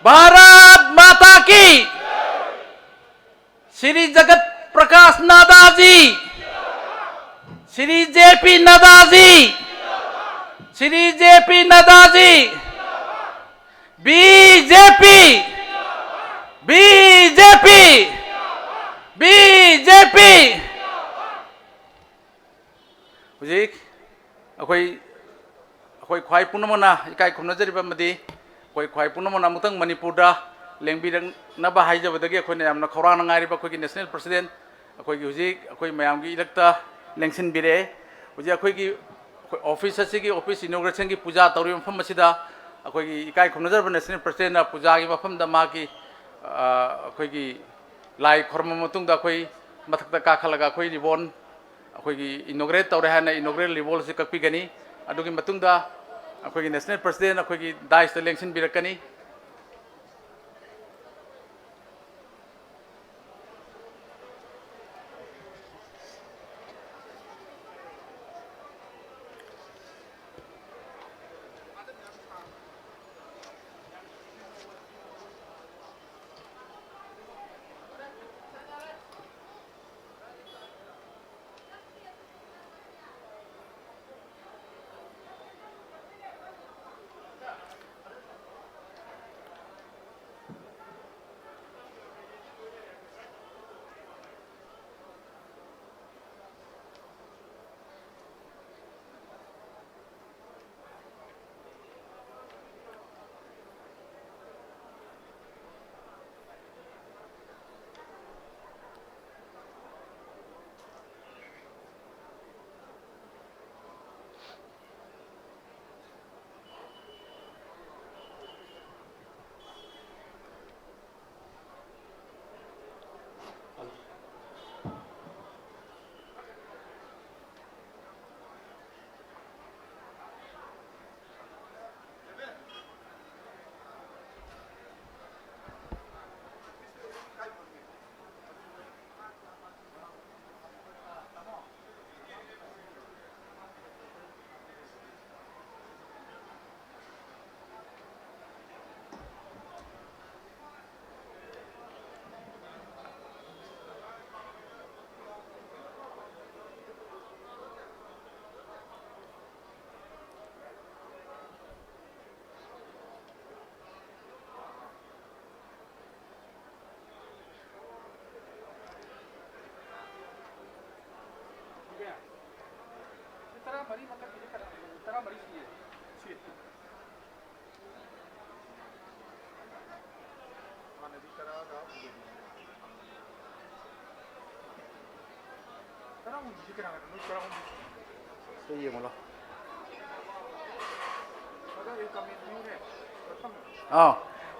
भारत माता की। Shri Jagat Prakash Nadda ji, Shri JP Nadda ji, Shri JP Nadda ji, BJP BJP BJP. हुजिक अखोई ख्वाई पुनमना इकाई खुमनजरिबमदी अखोई ख्वाई पुनमना मुतंग मणिपुरदा लेंबिरंगनबा हाइजबदगी अखोइना यामना खौरांना ngairiba अखोइगी नेशनल प्रेसिडेंट अखोइगी हुजिक अखोइ मयामगी इलक्ता लेंसिनबिरे हुजिक अखोइगी ऑफिस असिगी ऑफिस इनॉग्रेशन की पूजा तौरी मफम असिदा अखोइगी इकाई खुमनजरबा नेशनल प्रेसिडेंट पूजा की मफमदा मागी अखोइगी लाई खरम मतुंगदा अखोइ मथक्ता काखलगा अखोइ रिबन अखोइगी इनॉग्रेट तौरे हाना इनॉग्रेट रिबोल से कक्पिगनी अदुगी मतुंगदा अखोइगी नेशनल प्रेसिडेंट अखोइगी दाइस लेंसिनबिरकनी।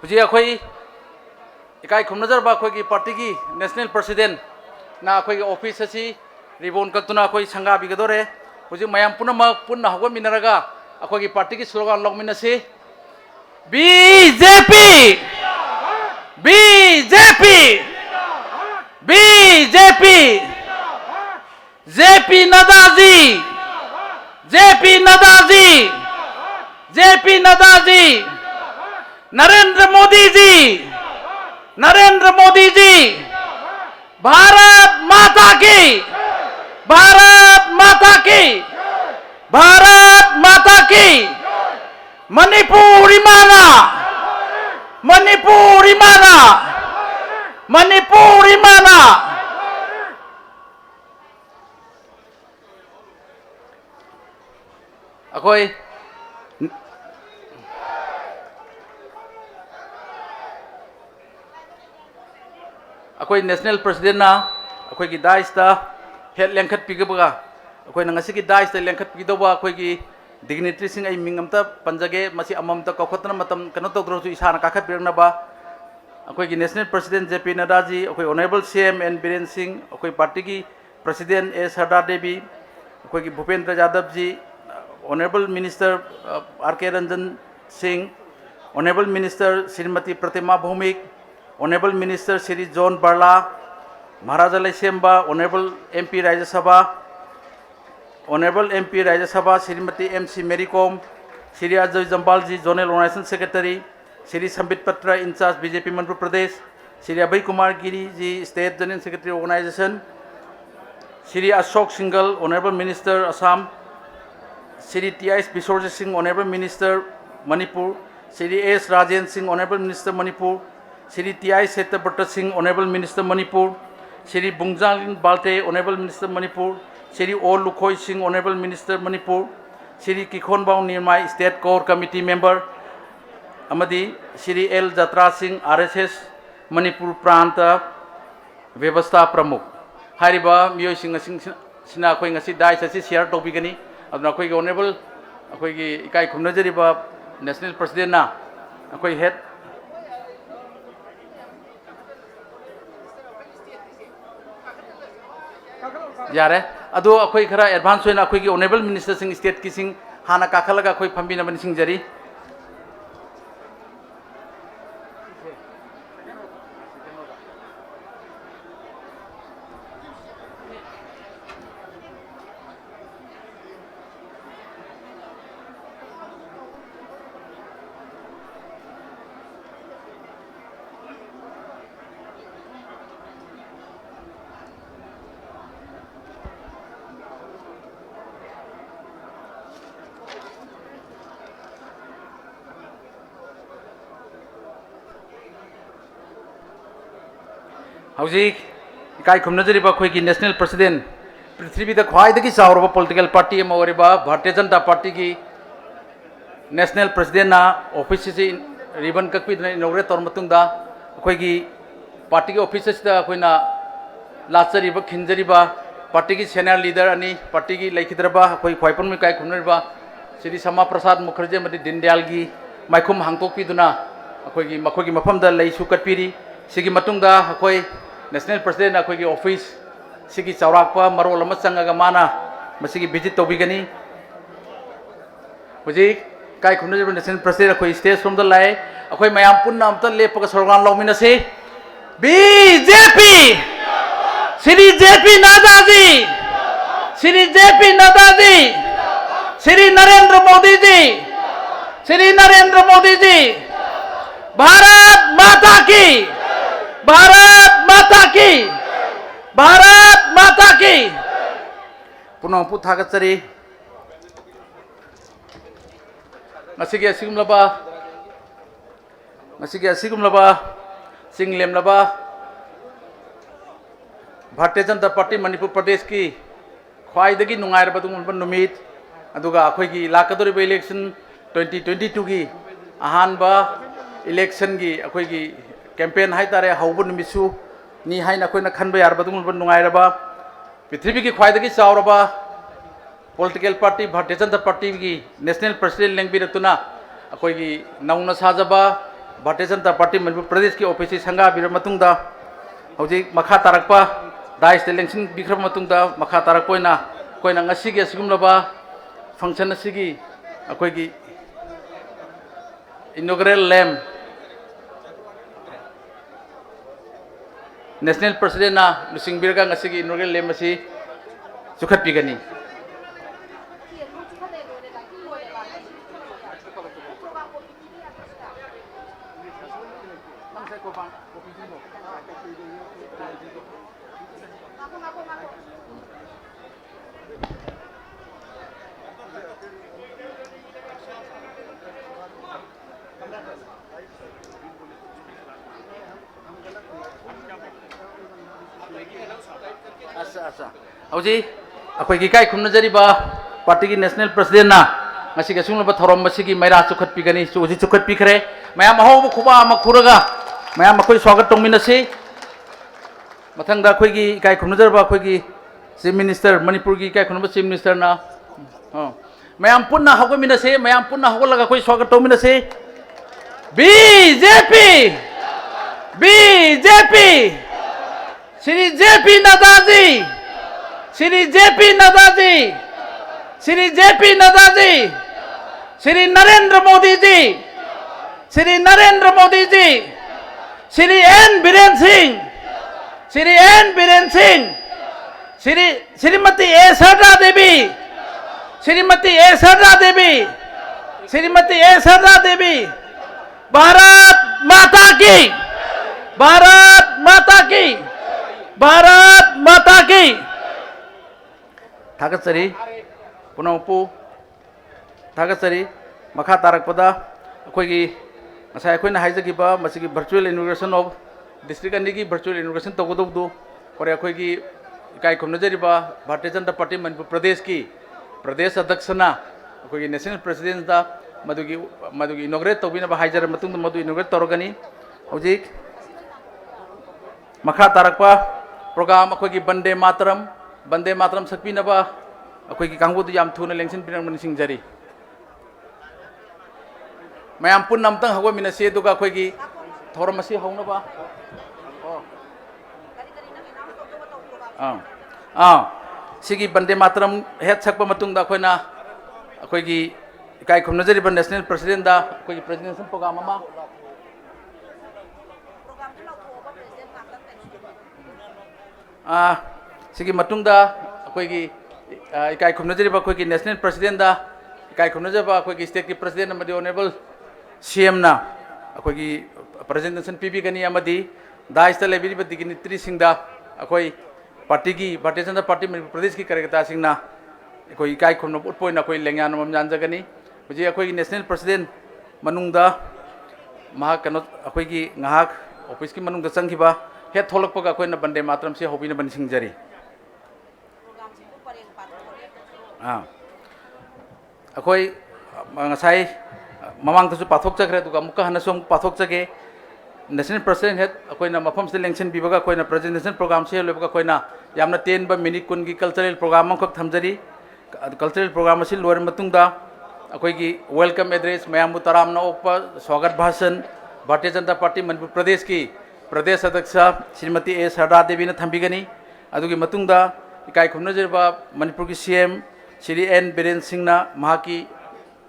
हुजी अखोई इकाई खुमनजरबा अखोई पार्टी की नेशनल प्रेसिडेंट ना अखोई ऑफिस असी रिबोन कक्तुना अखोई संगा बिगदोरे हुजी मयाम पुनः हौगमिनरगा अखोई पार्टी की स्लोगन लौमिनसी BJP BJP BJP. JP Nadda ji, JP Nadda ji, JP Nadda ji, Narendra Modi ji, Narendra Modi ji. Bharat माता की, भारत माता की, भारत माता की। मणिपुरी माना, मणिपुरी माना, मणिपुरी माना। अखोई अखोई नेशनल प्रेसिडेंट ना अखोई की दाइस्ता हेड लेंखत पिगबगा अखोई नंगसी की दाइस्ता लेंखत पिगदोबा अखोई की डिग्निटरी सिंह आई मिंगमता पंजगे मसी अममता कखतना मतम कनो तौद्रोसु इसाना काखत पिरनबा अखोई की national president JP Nadda ji, अखोई honourable CM N Biren Singh, अखोई पार्टी की प्रेसिडेंट ए सरदा देवी, अखोई की Bhupendra Yadav ji, honourable minister R K Ranjan Singh, honourable minister Shrimati Pratima Bhoumik, honourable minister Shri John Barla, Maharaja Leishemba, honourable MP Rajya Sabha, honourable MP Rajya Sabha Shrimati MC Mary Kom, Shri Ajay Jamwal ji zonal organisation secretary, Shri Sambit Patra incharge BJP Manipur Pradesh, Shri Abhay Kumar Giri ji state general secretary organisation, Shri Ashok Singhal honourable minister Assam, Shri TS. Biswajit Singh honourable minister Manipur, Shri S. Rajendra Singh honourable minister Manipur, Shri TI. Satyabrata Singh honourable minister Manipur, Shri Bungjang Balte honourable minister Manipur, Shri O Lukhoi Singh honourable minister Manipur, Shri Kikhonbao Nirmai state core committee member, अमदी Shri L Jatra Singh RSS Manipur प्रांत व्यवस्था प्रमुख हारिबा मियोय सिंह सिना अखोई ngasi dai sasi share tobigani aduna अखोई honourable अखोई की इकाई खुमनजरिबा नेशनल प्रेसिडेंट ना अखोई हेड यारे अदो अखोई खरा एडवांस होना अखोई की ऑनरेबल मिनिस्टर सिंह स्टेट की सिंह हाना काखलगा अखोई फंबिना बनि सिंह जरी हौजिक इकाई खुमनजरिबा अखोई नेशनल प्रेसिडेंट पृथ्वी ख्वाइदगी चावरबा पॉलिटिकल पार्टी अमा ओरिबा भारतीय जनता पार्टी की नेशनल प्रेसिडेंट ना ऑफिस से रिबन कक्पीदना इनॉग्रेट तौर मतुंगदा अखोई की पार्टी के ऑफिस से अखोइना लाचरिबा खिंजरिबा पार्टी की सीनियर लीडर अनि पार्टी की लेखिद्रबा अखोई ख्वाइपन इकाई खुमनरिबा श्री श्यामा प्रसाद मुखर्जी अमदी दीनदयाल की माइखुम हांगतोकपीदुना अखोई की मखोई की मफमदा लेसु कटपीरी सिगी मतुंगदा अखोई नेशनल प्रेसिडेंट अखोई ऑफिस सिगी चौराकपा मरोल अमा चंगागा माना मसिगी विजिट तौबिगनी हुजिक काय खुमनजरिबा नेशनल प्रेसिडेंट अखोई स्टेज फ्रॉम द लाए अखोई मयाम पुन्ना अमता लेपगा सरगान लौमिनसे BJP Shri JP Nadda ji Shri JP Nadda ji Shri Narendra Modi ji Shri Narendra Modi ji Bharat माता की भारत माता की भारत माता की पुनः पुथागचरी ngasi asigumlaba singlemlaba भारतीय जनता पार्टी मणिपुर प्रदेश की ख्वाइदगी नुंगाइरबा दुंगुनबा नुमित अदुगा अखोइगी लाकदोरिबा इलेक्शन 2022 की अहानबा इलेक्शन की अखोइगी कैंपेन हाइतारे हौबु नुमिसु नि हाइना अखोइना खनबा यारबा दुंगुनबा नुंगाइरबा पृथ्वी की ख्वाइदगी चावरबा पॉलिटिकल पार्टी भारतीय जनता पार्टी की नेशनल प्रेसिडेंट लेंबिरतुना अखोइगी नौना साजबा भारतीय जनता पार्टी मणिपुर प्रदेश की ऑफिस संगा बिर मतुंगदा हौजिक मखा तारकपा दाइस इलेक्शन बिख्रब मतुंगदा मखा तारकपोइना कोइना ngasiगी असिगुमलबा फंक्शन असिगी अखोइगी इनॉग्रेल लैम्प नेशनल प्रेसिडेंट ना लुसिंगबिरगा ngasiगी इनॉग्रेल लैम्प असी सुखटपिगनी हौजी अखोइगी काय खुमनजरिबा पार्टी की नेशनल प्रेसिडेंट ना ngasi ga sunglaba thorom masigi maira chukhatpigani suji chukhatpikhre mayam ahob khuba ama khuraga mayam akhoi swagat tongminasi mathangda akhoi kai khumnajarba akhoi chief minister manipur gi kai khunba chief minister na mayam punna hawgaminase mayam punna hawlaga akhoi swagat tongminase BJP BJP Shri JP Nड्डा जी Shri JP Nड्डा जी Shri JP Nड्डा जी Shri Narendra Modi ji Shri Narendra Modi ji Shri N Biren Singh Shri N Biren Singh Shri Shrimati एसरा देवी श्रीमती एसरा देवी श्रीमती एसरा देवी भारत माता की, भारत माता की, भारत माता की। थागतसरी पुनमपु थागतसरी मखा तारकपदा अखोगी ngасai अखोइना हाइजगिबा मसिगी वर्चुअल इनॉग्रेशन ऑफ डिस्ट्रिक्ट अनि की वर्चुअल इनॉग्रेशन तगदोदो और अखोगी इकाई खुमनजरिबा भारतीय जनता पार्टी मणिपुर प्रदेश की प्रदेश अध्यक्षना अखोगी नेशनल प्रेसिडेंट दा मदुगी इनॉग्रेट तौबिनबा हाइजर मतुंग मदु इनॉग्रेट तौरगनी हौजिक मखा तारकपा प्रोग्राम अखोगी बंदे मातरम सकपिनबा अखोगी कांगबुदु याम थुना लेंसिन पिरंगमनि सिंगजरी मैम पुन अमतंग हगो मिनसे दुगा अखोगी थौरमसी हौनबा सिगी बंदे मातरम हेड सकपा मतुंग दा अखोइना अखोगी इकाई खुमनजरिबा नेशनल प्रेसिडेंट दा अखोगी प्रेसिडेंशियल प्रोग्राम अमा सिगी मतुंग दा अखोगी इकाई खुमनजरिबा अखोगी नेशनल प्रेसिडेंट दा इकाई खुमनजबा अखोगी स्टेट की प्रेसिडेंट अमदी ऑनरेबल सीएम ना अखोगी प्रेजेंटेशन पीबीगनी अमदी दाइस्ता लेबिरिबा डिग्निटरी सिंगदा अखोई पार्टी की भारतीय जनता पार्टी मणिपुर प्रदेश की कार्यकर्ता सिंगना अखोई इकाई खुमन उटपोइना अखोई लेंगान मम जानजगनी मुझे अखोई नेशनल प्रेसिडेंट मनुंगदा महा कनो अखोई ngahak ऑफिस की मनुंगदा चंगिबा हेड थोलकपगा अखोइना बंदे मातरम से होबिना बन सिंगजरी अखोई ngасai ममांग तसु पाथोक चक्रे दुगा मुका हनसों पाथोक चगे नेशनल प्रेसिडेंट हेड अखोइना मफम से लेंशन बिबगा अखोइना प्रेजेंटेशन प्रोग्राम से लेबगा अखोइना यामना 10 बा मिनिट कुन की कल्चरल प्रोग्राम खक थमजरी कल्चरल प्रोग्राम से लोर मतुंगदा अखोइगी वेलकम एड्रेस मयामबु तरामना ओपा स्वागत भाषण भारतीय जनता पार्टी मणिपुर प्रदेश की प्रदेश अध्यक्ष श्रीमती ए सरदा देवी ने थंबिगनी अदुगी मतुंगदा इकाई खुमनजरबा मणिपुर की सीएम श्री एन बीरेन सिंह ना महाकी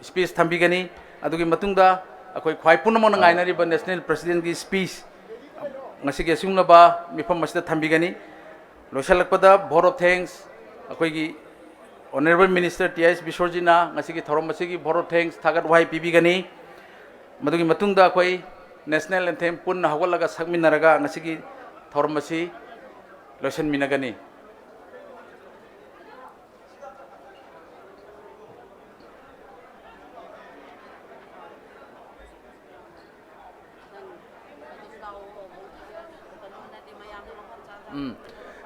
स्पीच थंबिगनी अदुगी मतुंगदा अखोई ख्वाई पुनमन गाइनरिबा नेशनल प्रेसिडेंट की speech ngasi ge sungnaba mifam masida thambigani losalakpada vote of thanks अखोई ऑनरेबल मिनिस्टर टीएस बिश्वजीना ngasi की थोरम मसी की vote of thanks थागत वाई पीबीगनी मदुगी मतुंगदा अखोई नेशनल एंथेम पुन हगोलगा सकमिनरगा ngasi की थोरम मसी लोशन मिनगनी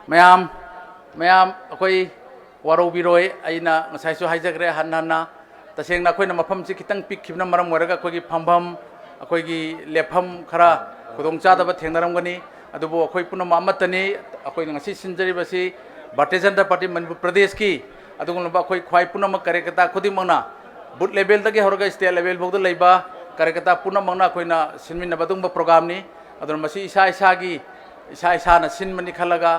मैम अखोई वारोबिरोय अइना ngसाइसु हाइजग्रे हन्ना तसेंगना अखोइना मफम से खितंग पिखिबना मरम वरगा अखोगी फमफम अखोगी लेफम खरा खुदोंग चादबा थेंगनरमगनी अदुबो अखोई पुनम अमतनी अखोई ngasi सिंजरिबसी भारतीय जनता पार्टी मणिपुर प्रदेश की अदुगुनबा अखोई ख्वाई पुनम कार्यकर्ता खुदिमंगना बूथ लेवल तक होरगा स्टेट लेवल भोगद लेबा कार्यकर्ता पुनमंगना अखोइना सिनमिनबा दुंबा प्रोग्राम नि अदुन मसी इसा इसाना सिनमनि खलगा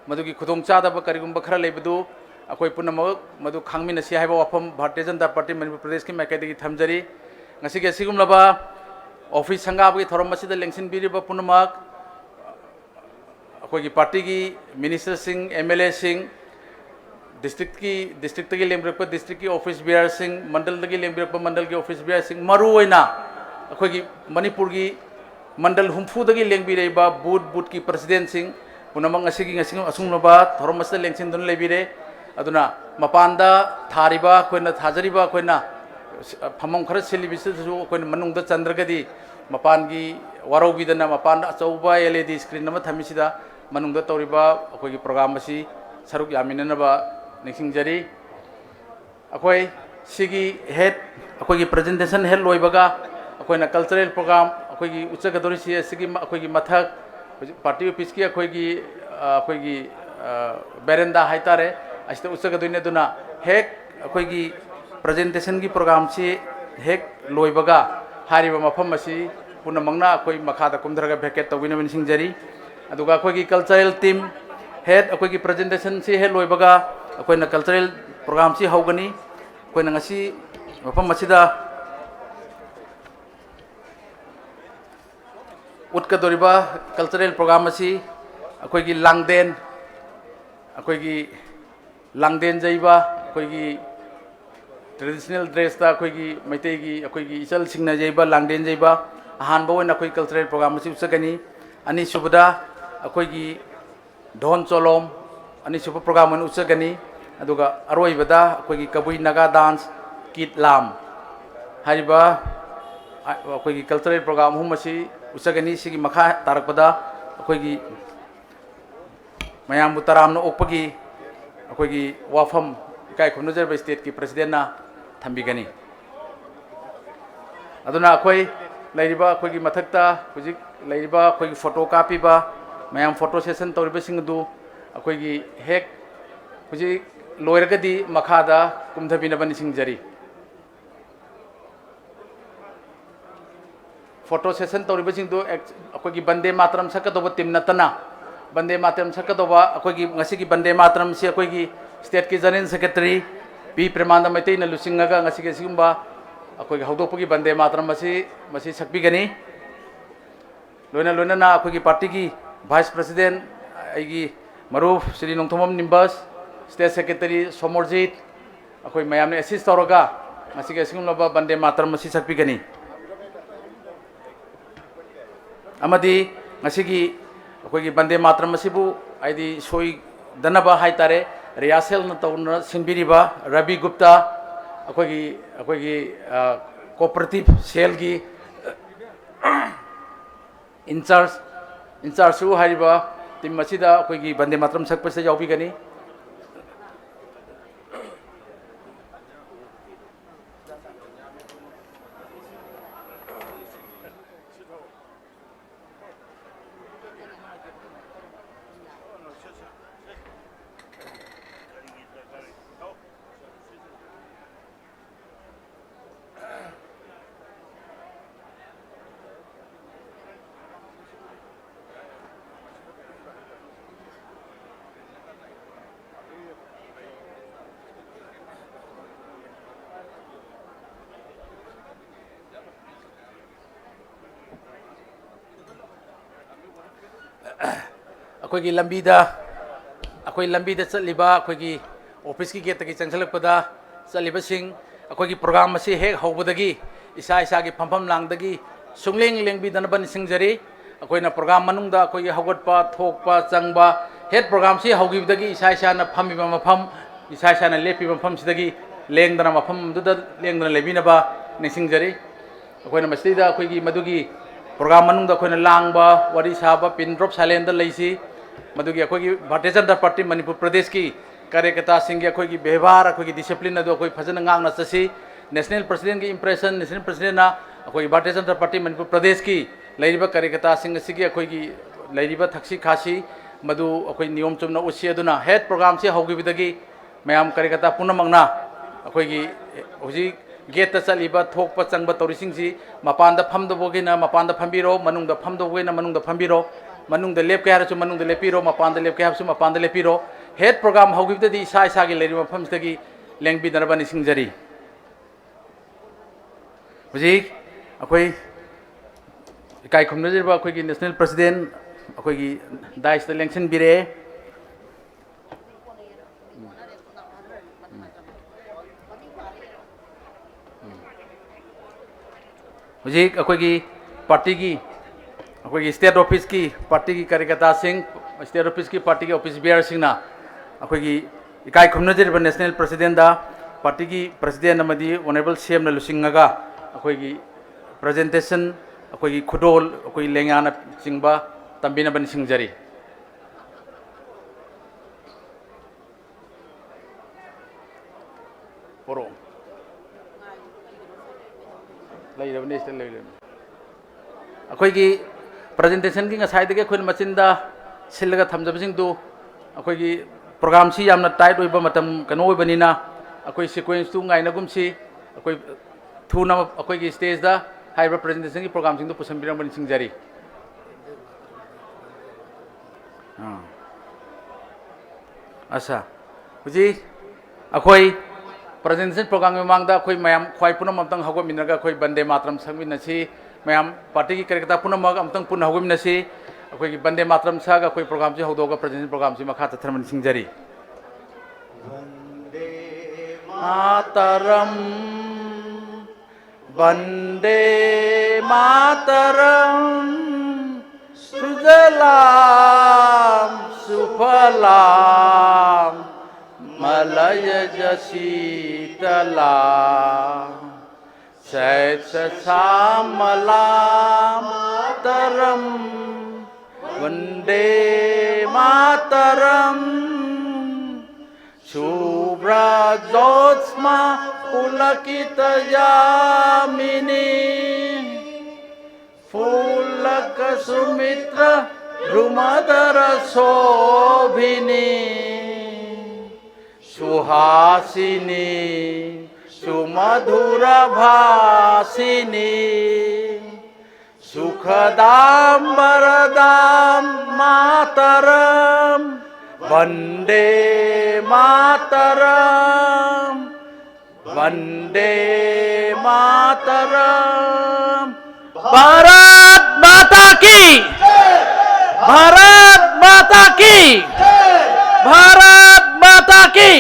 मधुकी खुदोंग चादबा करिगुंबा खरा लेबदु अखोई पुनमग मधु खांगमिनसी हाइबा वाफम भारतीय जनता पार्टी मणिपुर प्रदेश की माइकैदगी थमजरी ngasi ge sigumlaba ऑफिस संगाबगी थोरम मसीदा लेंसिन बिरिबा पुनमग अखोई पार्टी की minister Singh MLA Singh district की लेंब्रप डिस्ट्रिक्ट की ऑफिस बियर सिंह मंडल की लेंब्रप मंडल की ऑफिस बियर सिंह मरुओइना अखोई मणिपुर की मंडल हुमफुदगी लेंबिरेबा बूथ की प्रेसिडेंट सिंह पुनमंग असुंगनबा थोरम मसीदा लेंसिन दुन लेबिरे अदुना मपानदा थारिबा अखोइना थाजरिबा अखोइना फमम खर सिलिबिसु अखोइना मनुंगदा चंद्रगदी मपान की वारोबिदना मपान अचौबा एलईडी स्क्रीन नमा थमिसिदा मनुंगदा तौरिबा अखोइगी प्रोग्राम असी सरुक यामिननबा निसिंगजरी अखोई सिगी हेड अखोइगी प्रेजेंटेशन हेड लोइबगा अखोइना कल्चरल प्रोग्राम अखोइगी उच्चगदोरिसी सिगी अखोइगी मथक पार्टी ऑफिस की अखोइगी बेरेंदा हाइतारे असिता उच्चगदोइने दुना हेक अखोइगी प्रेजेंटेशन की प्रोग्राम से हेक लोइबगा हारिबा मफम असी पुनमंगना अखोइ मखादा कुमधरगा भेकेट तौबिनबन सिंगजरी अदुगा अखोइगी कल्चरल टीम हेड अखोइगी प्रेजेंटेशन से हेड लोइबगा अखोइना कल्चरल प्रोग्राम से हौगनी अखोइना ngasi मफम असिदा उत्कदोरिबा कल्चरल प्रोग्राम असी अखोइगी लांगदेन जइबा अखोइगी ट्रेडिशनल ड्रेस ता अखोइगी मैतेगी अखोइगी इचल सिंगना जइबा लांगदेन जइबा अहानबा ओइना अखोई कल्चरल प्रोग्राम मसी उचगनी अनि सुबदा अखोई ढोन चोलोम अनि सुब प्रोग्राम मन उचगनी अदुगा अरोइबदा अखोई कबुई नागा डांस किट लाम हाइबा अखोई कल्चरल प्रोग्राम हुम मसी उचगनी सिगी मखा तारकपदा अखोई मयाम तराम ओपगी अखोई वाफम इकाई खुमनजरब स्टेट की प्रेसिडेंट ना थम्बिगनी अदुना अखोई लैरिबा अखोई मथक्ता हुजिक लैरिबा अखोई फोटो कापीबा मयाम फोटो सेशन तौरिबसिंग दु अखोई हेक हुजिक लोयरगदी मखादा कुमधबिनबनि सिंगजरी फोटो सेशन तौरिबसिंग दु अखोई बंदे मातरम सकदोबा टीम नतना बंदे मातरम सकदोबा अखोई ngasi बंदे मातरम से अखोई स्टेट की general secretary P Premanand Meitei न लुसिंगगा ngasi के सिगुंबा अखोई हौदोपगी बंदे मातरम मसी सकपीगनी लोना लोना ना अखोई पार्टी की वाइस प्रेसिडेंट आईगी मरूफ श्री नोंथोमम निम्बस स्टेट सेक्रेटरी सोमरजीत अखोई मयाम ने असिस्ट तौरगा ngasi के सिगुंबा बंदे मातरम मसी सकपीगनी अमदी ngasi की अखोई बंदे मातरम मसीबु आईदी सोई दनबा हाइतारे रियासेल न तौना सिंबिरिबा रवि गुप्ता अखोई कोऑपरेटिव सेल की इंचार्ज हाइबा टीम मसीदा अखोई बंदे मातरम सकपसे याउबीगनी अखोई लंबीदा चलीबा अखोई ऑफिस की गेट की चंसलपदा चलीबसिंग अखोई प्रोग्राम असी हेक हौबदगी इसा इसा की फंफम लांगदगी सुंगलेंग लेंबीदनबन सिंगजरी अखोइना प्रोग्राम मनुंगदा अखोई हौगटपा थोकपा चंगबा हेड प्रोग्राम से हौगिबदगी इसा इसाना फमिबा मफम इसा इसाना लेपिबा मफम सिदगी लेंगदना मफम दुदा लेंगदना लेबिनबा निसिंगजरी अखोइना मस्तिदा अखोई मदुगी प्रोग्राम मनुंगदा अखोइना लांगबा वारी साबा पिन ड्रॉप साइलेंट लैसी मदुगी अखोई भारतीय जनता पार्टी मणिपुर प्रदेश की कार्यकर्ता सिंह अखोई व्यवहार अखोई डिसिप्लिन अदो अखोई फजन गांगना चसी नेशनल प्रेसिडेंट की इंप्रेशन नेशनल प्रेसिडेंट ना अखोई भारतीय जनता पार्टी मणिपुर प्रदेश की लैरिबा कार्यकर्ता सिंह सिगी अखोई लैरिबा थक्सी खासी मदु अखोई नियम चुमना उसी अदुना हेड प्रोग्राम से हौगिबदगी मयाम कार्यकर्ता पुनमंगना अखोई हुजी गेट चलीबा थोकपा चंगबा तौरिसिंगसी मपानदा फमदबोगिना मपानदा फंबिरो मनुंगदा फमदबोगिना मनुंगदा फंबिरो मनुंगदा लेपके हारसु मनुंगदा लेपिरो मपानदा लेपके हारसु मपानदा लेपिरो हेड प्रोग्राम हौगिबददी इसा इसागी लेरिबा मफमसदगी लेंबिदनबनि सिंगजरी हुजी अखोई इकाई खुमनजरबा अखोई नेशनल प्रेसिडेंट अखोई दाइसदा लेंसन बिरे हुजी अखोई पार्टी की अखोई स्टेट ऑफिस की पार्टी की कार्यकर्ता सिंह स्टेट ऑफिस की पार्टी के ऑफिस बियर सिंहना अखोई इकाई खुमनजरब नेशनल प्रेसिडेंट दा पार्टी की प्रेसिडेंट अमदी ऑनरेबल सीएम न लुसिंगगा अखोई प्रेजेंटेशन अखोई खुदोल अखोई लेंगाना चिंगबा तंबिनबन सिंगजरी पोरो लैरबने इस्ते लैरबने अखोई प्रेजेंटेशन की ngसाइदगे अखोई मचिंदा सिलगा थमजबसिंग दु अखोई प्रोग्राम सी यामना टाइट ओइबा मतम कनो ओइबनिना अखोई सीक्वेंस तु ngainagumsi अखोई थुना अखोई स्टेज दा हाइब्र प्रेजेंटेशन की प्रोग्राम सिंग दु पुसंबिरंबनि सिंगजरी अच्छा हुजी अखोई प्रेजेंटेशन प्रोग्राम में मांगदा अखोई मयाम ख्वाई पुनम अमतंग हगोमिनगा अखोई बंदे मातरम संगमिनसी मयाम पार्टी की कार्यकर्ता पुनम अमतंग पुन हगोमिनसी अखोई बंदे मातरम साग अखोई प्रोग्राम से हौदोगा प्रेजेंटेशन प्रोग्राम से मखा चथरमन सिंगजरी मातरम वंदे मातरम सुजलाम सुफलाम मलयज शीतलाम श्यामलाम मातरम वंदे मातरम शुभ्रजोत्स्ना पुलकितयामिनी फूलकसुमित्र द्रुमदर शोभिनी सुहासिनी सुमधुर भासिनी सुखदाम वरदाम मातरम वंदे मातरम वंदे मातरम। भारत माता की, भारत माता की, भारत माता की।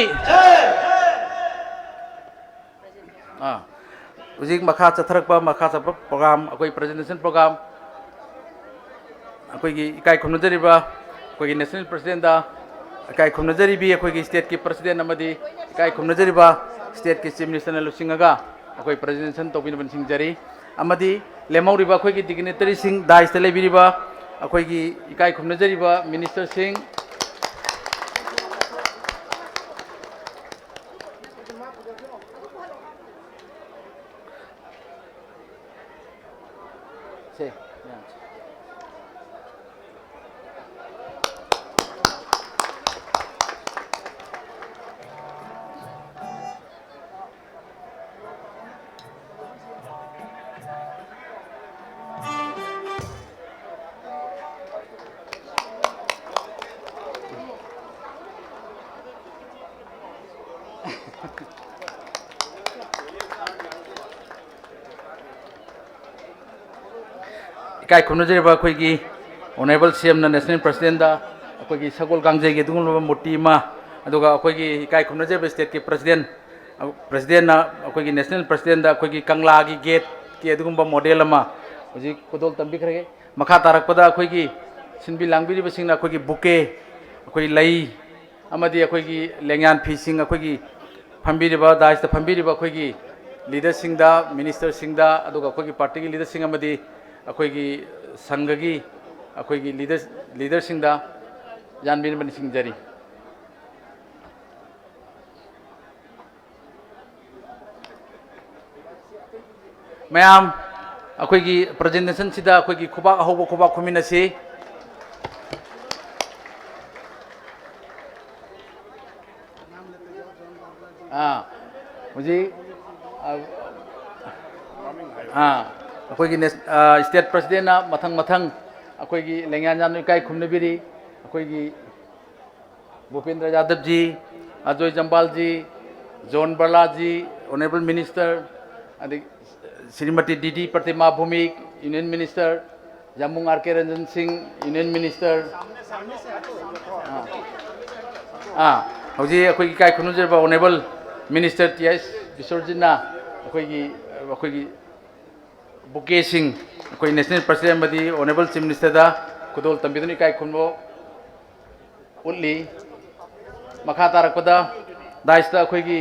Ujik makha chathrakpa makha chapra program akoi presentation program akoi gi ikai khumnajariba akoi gi national president da ikai khumnajaribi akoi gi state ki president amadi ikai khumnajariba state ki chief minister na lusingaga akoi presentation tobin ban singjari amadi lemawriba akoi gi dignitary sing dais tele biriba akoi gi ikai khumnajariba minister sing ikai khumnajariba akoi gi honorable CM na national president da akoi gi sagol gangjai gi dungulba murti ma aduga akoi gi ikai khumnajariba state ki president na akoi gi national president da akoi gi kangla gi gate ki adugumba model ama hoji kodol tambi khare makha tarakpada akoi gi sinbi langbiri basingna akoi gi bouquet akoi lai amadi akoi gi lengyan phi sing akoi gi phambiriba dais ta phambiriba akoi gi leader sing da minister sing da aduga akoi gi party gi leader sing amadi akoi gi sangha gi akoi gi leader sing da janbin ban singjari mayam akoi gi presentation sida akoi gi khubak ahobo khubak khuminasi मुझे अखोई state president मथंग मथंग अखोई लेंगान जान इकाई खुमनबिरी अखोई Bhupender Yadav ji Ajay Jamwal ji John Barla ji honourable minister Shrimati Didi Pratima Bhoumik union minister जामुंग R K Ranjan Singh union minister हौजी अखोई इकाई खुमनजरबा ऑनरेबल मिनिस्टर टीएस विश्वजीना अखोई बुके सिंह अखोई नेशनल प्रेसिडेंट मदी ऑनरेबल चीफ मिनिस्टर दा खुदोल तंबिदुनी इकाई खुमबो उल्ली मखा तारकपदा दाइसता अखोई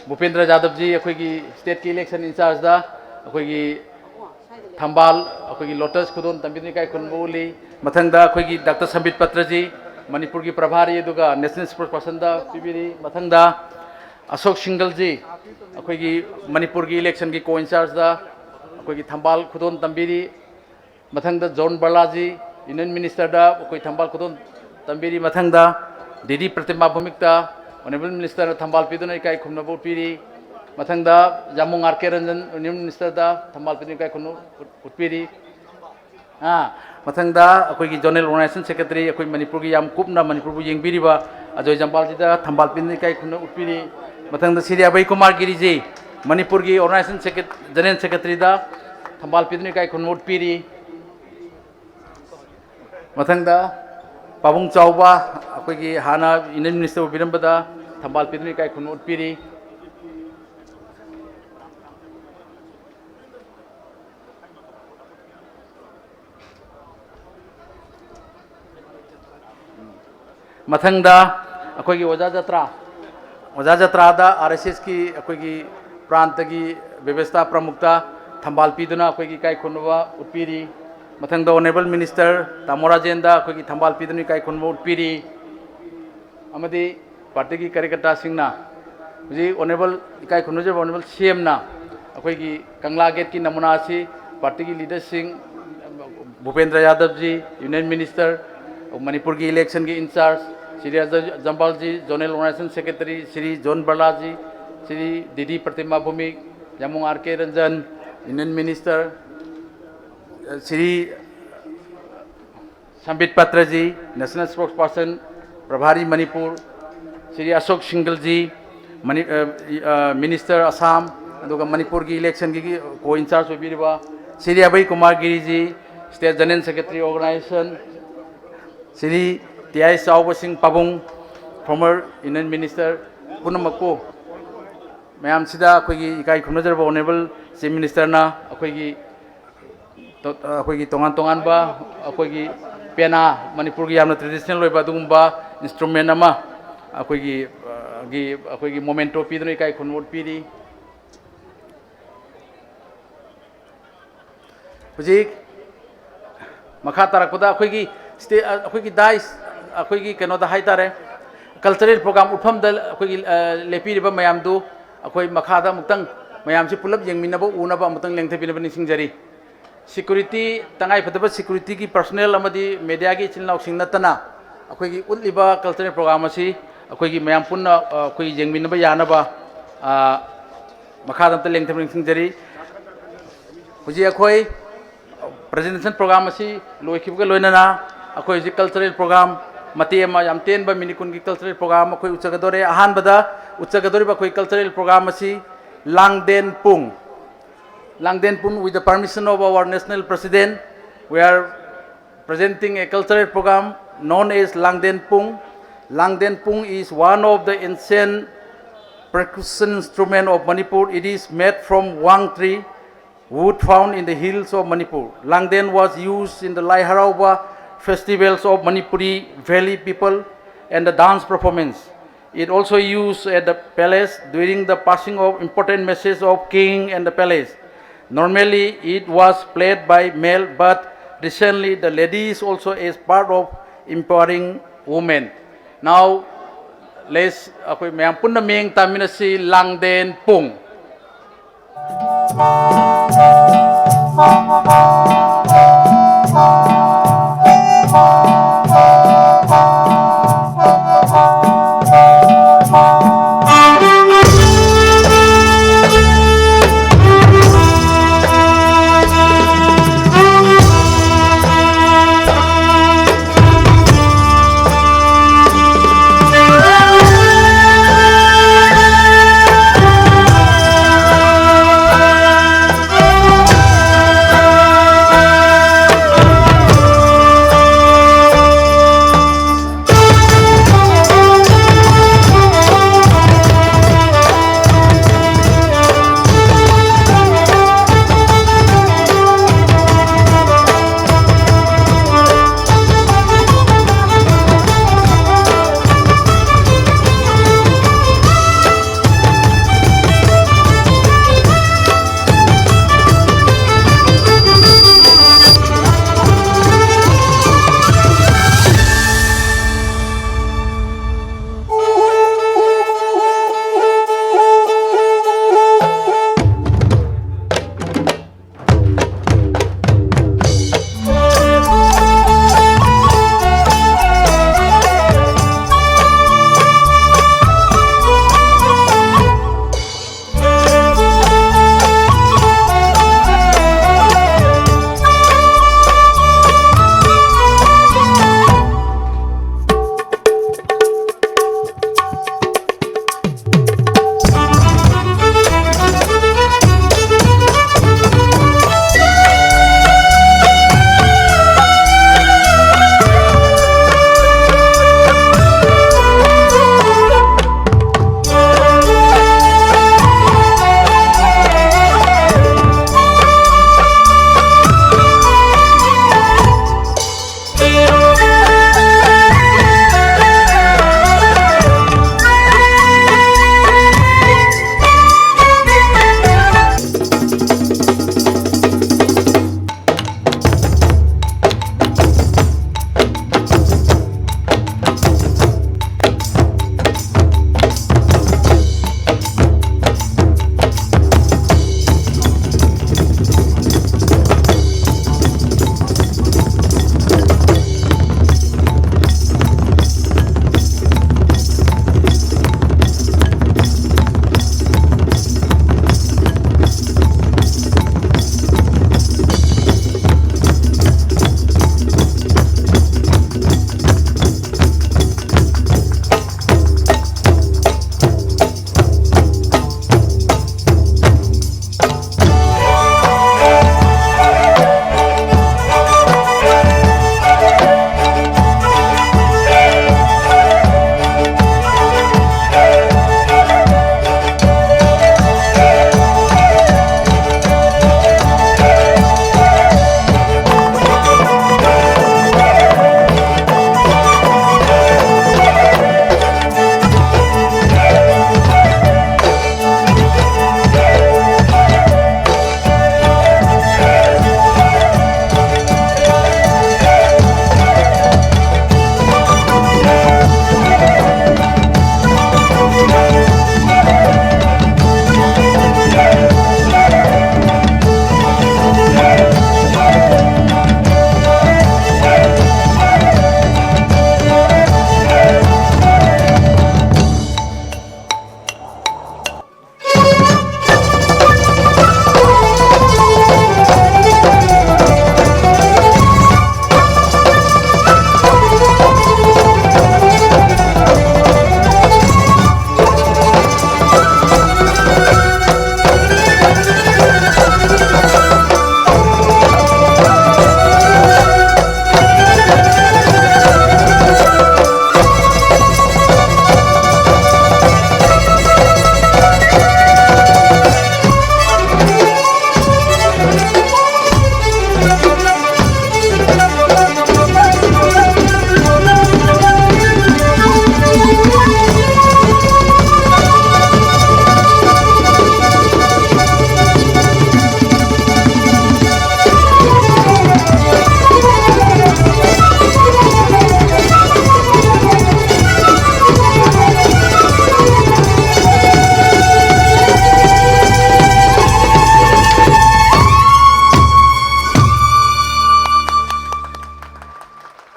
भूपेंद्र यादव जी अखोई स्टेट की इलेक्शन इंचार्ज दा अखोई थंबाल अखोई लोटस खुदोल तंबिदुनी इकाई खुमबो उल्ली मथंगदा अखोई डॉक्टर संबित पत्र जी मणिपुर की प्रभारी अदुगा नेशनल स्पोर्ट्स पर्सन दा पिबिरी मथंगदा अशोक सिंगल जी अखोई मणिपुर की इलेक्शन की को इंचार्ज दा अखोई थंबाल खुदोन तंबिरी मथंगदा जॉन बर्ला जी यूनियन मिनिस्टर दा अखोई थंबाल खुदोन तंबिरी मथंगदा डीडी प्रतिमा भूमिक दा ऑनरेबल मिनिस्टर थंबाल पिदुना इकाई खुमनबो पिरी मथंगदा जामुंग R K Ranjan union minister दा थंबाल पिदुना इकाई खुमनो उत्पिरी मथंगदा अखोई जोनल ऑर्गेनाइजेशन सेक्रेटरी अखोई मणिपुर की याम कुपना मणिपुर बु येंगबिरिबा अजय जम्बाल जी दा थंबाल पिदुना इकाई खुमनो उत्पिरी मथंगदा श्री अभय कुमार गिरी जी मणिपुर की ऑर्गेनाइजेशन जनरल सेक्रेटरी दा थंबाल पिदुना इकाई खुमनो उत्पिरी मथंगदा पाबुंग चाउबा अखोई हाना यूनियन मिनिस्टर बिरंबदा थंबाल पिदुना इकाई खुमनो उत्पिरी मथंगदा अखोगी ओजा जत्रा आरएसएस की अखोगी प्रांत की व्यवस्था प्रमुखता थंबाल पीदुना अखोगी काई खुनवा उत्पीरी मथंगदा ऑनरेबल मिनिस्टर तामोराजेंदा अखोगी थंबाल पीदुनी काई खुनवा उत्पीरी अमदी पार्टी की कार्यकर्ता सिंहना जी ऑनरेबल इकाई खुनजे ऑनरेबल सीएम ना अखोगी कंगला गेट की नमूना से पार्टी की leader Singh Bhupender Yadav ji union minister Manipur की इलेक्शन के incharge Shri Ajay Jamwal ji zonal organisation secretary Shri John Barla ji Shri Didi Pratima Bhoumik जामुंग R K Ranjan union minister Shri Sambit Patra ji national spokesperson प्रभारी मणिपुर श्री अशोक सिंगल जी मिनिस्टर असम मणिपुर की इलेक्शन की को इंचार्ज होबीरिबा Shri Abhay Kumar Giri ji state general secretary organisation Shri TI चाउब Singh पाबुंग फॉर्मर यूनियन मिनिस्टर पुनमको मैम सिदा अखोगी इकाई खुमनजरब ऑनरेबल चीफ मिनिस्टर ना अखोगी तोंगान तोंगान बा अखोगी पेना मणिपुर की यामना ट्रेडिशनल होइबा दुगुम्बा इंस्ट्रूमेंट अमा अखोगी मोमेंटो पीदुन इकाई खुनवोट पीरी हुजिक मखा तारकपदा अखोगी स्टे अखोगी दाइस अखोगी कनोदा हाइतारे कल्चरल प्रोग्राम उफम द अखोगी लेपीरिबा मयामदु अखोई मखादा मुक्तंग मयाम से पुलब यंगमिनबो उनबा मुक्तंग लेंथबिनबा निसिंगजरी सिक्योरिटी तंगाई फतबा सिक्योरिटी की पर्सनल अमदी मीडिया की चिलनाउ सिंग नतना अखोगी उलिबा कल्चरल प्रोग्राम असी अखोगी मयाम पुन्ना अखोगी यंगमिनबा यानबा मखादा त लेंथबिन निसिंगजरी हुजी अखोई प्रेजेंटेशन प्रोग्राम असी लोइखिबगा लोइनना अखोई जी कल्चरल प्रोग्राम मते अमा याम तेनबा मिनिकुन की कल्चरल प्रोग्राम अखोई उचगदोरे अहानबदा उचगदोरे अखोई कल्चरल प्रोग्राम असी Langden Pung with the permission of our national president we are presenting a cultural program known as Langden Pung. Langden Pung is one of the ancient percussion instrument of Manipur. It is made from wang tree wood found in the hills of Manipur. Langden was used in the Lai Harauba festivals of Manipuri valley people and the dance performance. It also used at the palace during the passing of important messages of king and the palace. Normally it was played by male, but recently the ladies also as part of empowering women. Now let's ako'y mayang punna ming tamina si Langden Pung.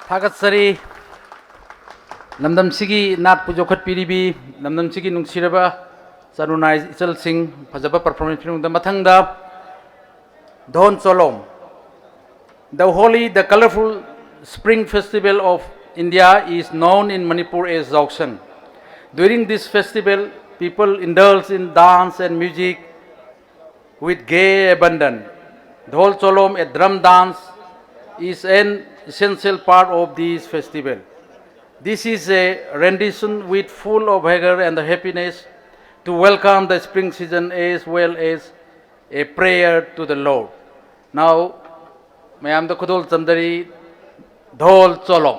थागतसरी लमदमसिगी naught पुजोखत पीरीबी लमदमसिगी नुंगसिरबा चारुनाय इचल Singh फजबा performance film मथंगदा धोन Cholom The holy, the colorful spring festival of India is known in Manipur as Dzogchen. During this festival, people indulge in dance and music with gay abandon. Dhol Cholom, a drum dance, is an essential part of this festival. This is a rendition with full of vigor and happiness to welcome the spring season as well as a prayer to the Lord. Now, मैम द खुदोल चमदरी ढोल चोलो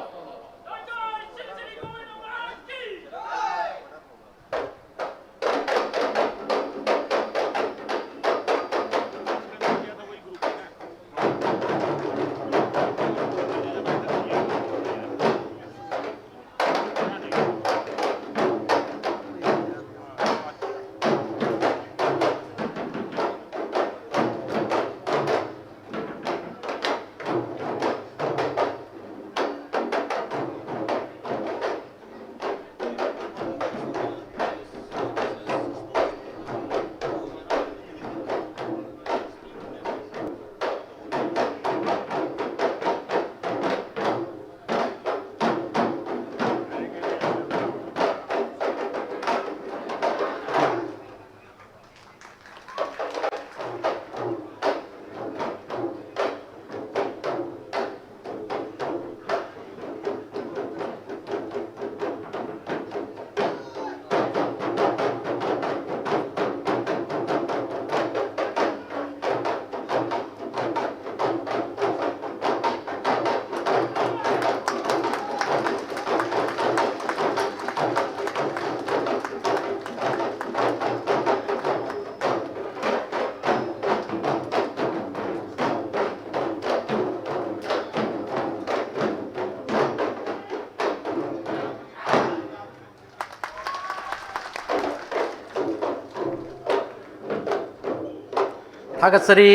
थागतसरी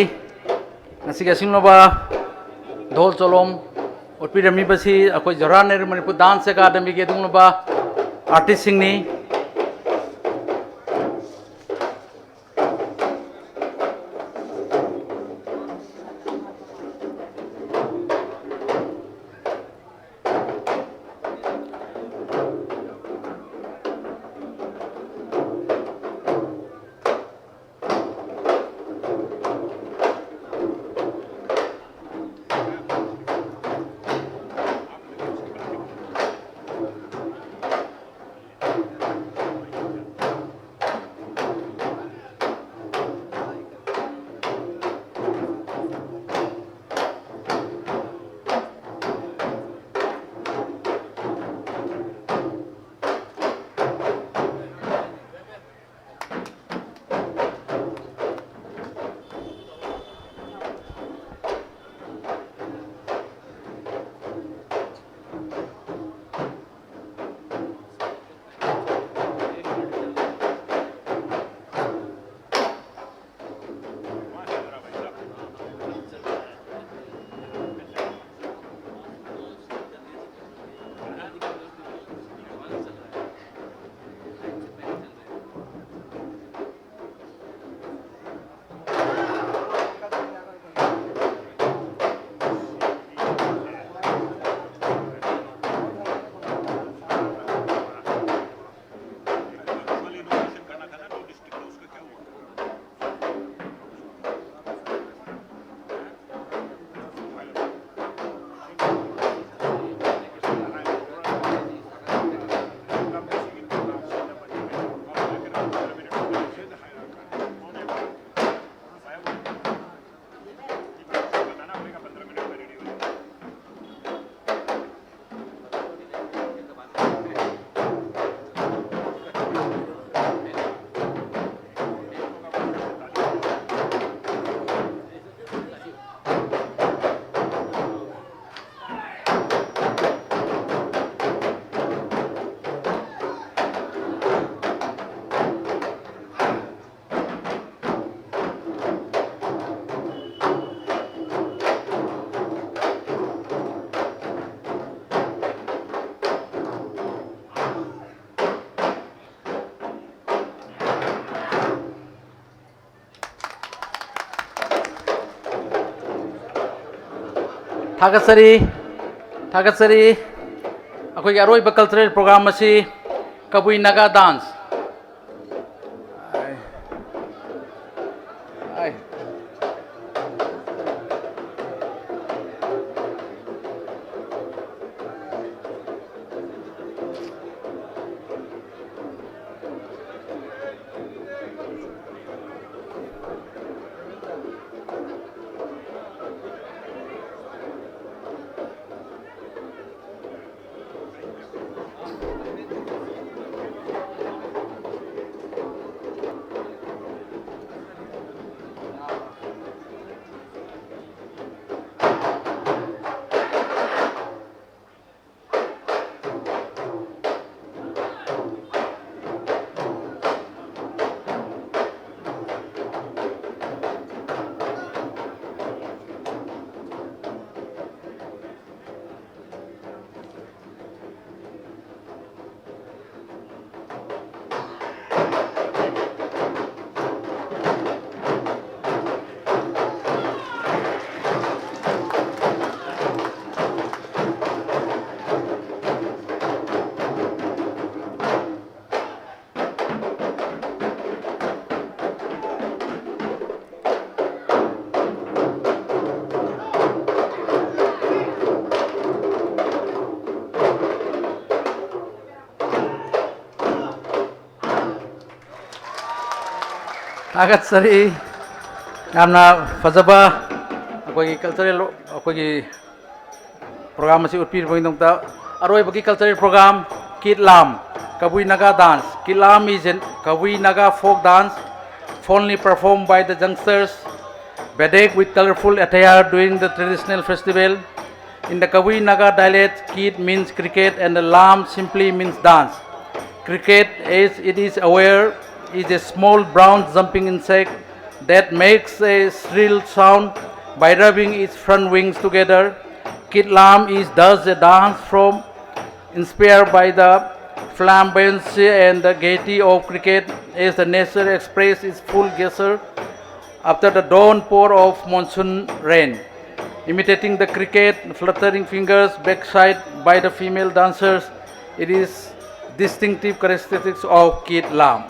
नसिगा सिंगलोबा ढोल चोलोम उत्पीरमी बसी अकोई जरानेर Manipur dance academy के दुंगलोबा artist सिंगनी थागतसरी थागतसरी अखोई अरोइब कल्चरल प्रोग्राम असी कबुई नागा डांस थागतसरी यामना फजबा अखोई कल्चरल अखोई प्रोग्राम असी उत्पीरबंगदोंता अरोइबगी कल्चरल प्रोग्राम किड लाम Kabui Naga dance. Kilam is a Kabui Naga folk dance fondly performed by the youngsters, bedecked with colorful attire during the traditional festival. In the Kabui Naga dialect, Kid means cricket and the Lam simply means dance. Cricket, as it is aware, is a small brown jumping insect that makes a shrill sound by rubbing its front wings together. Kid Lam is thus a dance from inspired by the flamboyancy and the gaiety of cricket as the nature expresses its full gesture after the downpour of monsoon rain. Imitating the cricket, fluttering fingers backside by the female dancers, it is distinctive characteristics of Kid Lam.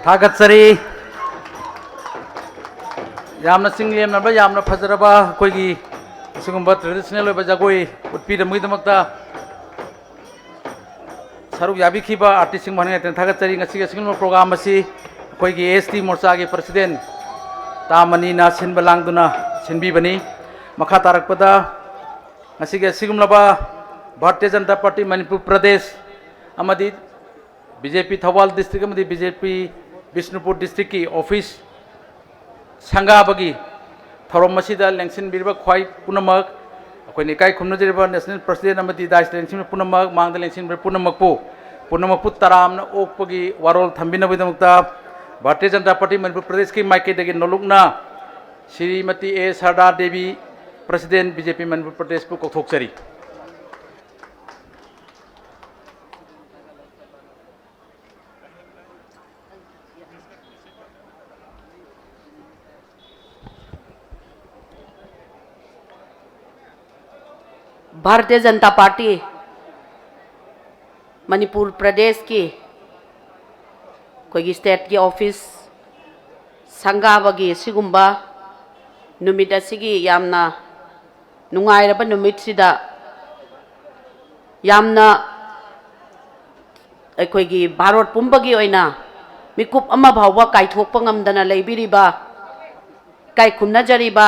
थागतसरी यामना चिंगलेमनबा यामना फजरबा अखोइगी सिगुम्बा traditional ओइबा जगोई उत्पीदमगीदमक्ता सरुक याबिखिबा आर्टिस्ट सिंग माने थागतसरी ngasiga सिगुम्बा प्रोग्राम असि अखोइगी एसटी मोर्चा गी प्रेसिडेंट तामनीना सिनबलांगदुना सिनबीबनी मखा तारकपदा ngasiga सिगुम्लबा भारतीय जनता पार्टी मणिपुर प्रदेश अमदी बीजेपी थौबाल डिस्ट्रिक्ट अमदी बीजेपी बिष्णुपुर डिस्ट्रिक्ट की ऑफिस संगाबगी थौरम मसीदा लेंसिनबिरबा ख्वाई पुनमक अखोइनि इकाई खुमनजरिबा नेशनल प्रेसिडेंट अमदी दाइस लेंसिन पुनमक मांगदा लेंसिन पुनमकपु तरामना ओकपगी वारोल थंबिनबदमक्ता भारतीय जनता पार्टी मणिपुर प्रदेश की माइकेदगी नोलुकना Shrimati A Sarda Devi president BJP Manipur Pradesh पु कौथोकचरी भारतीय जनता पार्टी मणिपुर प्रदेश की कोई स्टेट की ऑफिस संगाबगी सिगुम्बा नुमित असिगी यामना नुंगाइरबा नुमित सिदा यामना अखोइगी भारत पुंबगी ओइना मिकुप अमा भावबा काइथोकपा ngamdana लेबिरिबा काइखुमनाजरिबा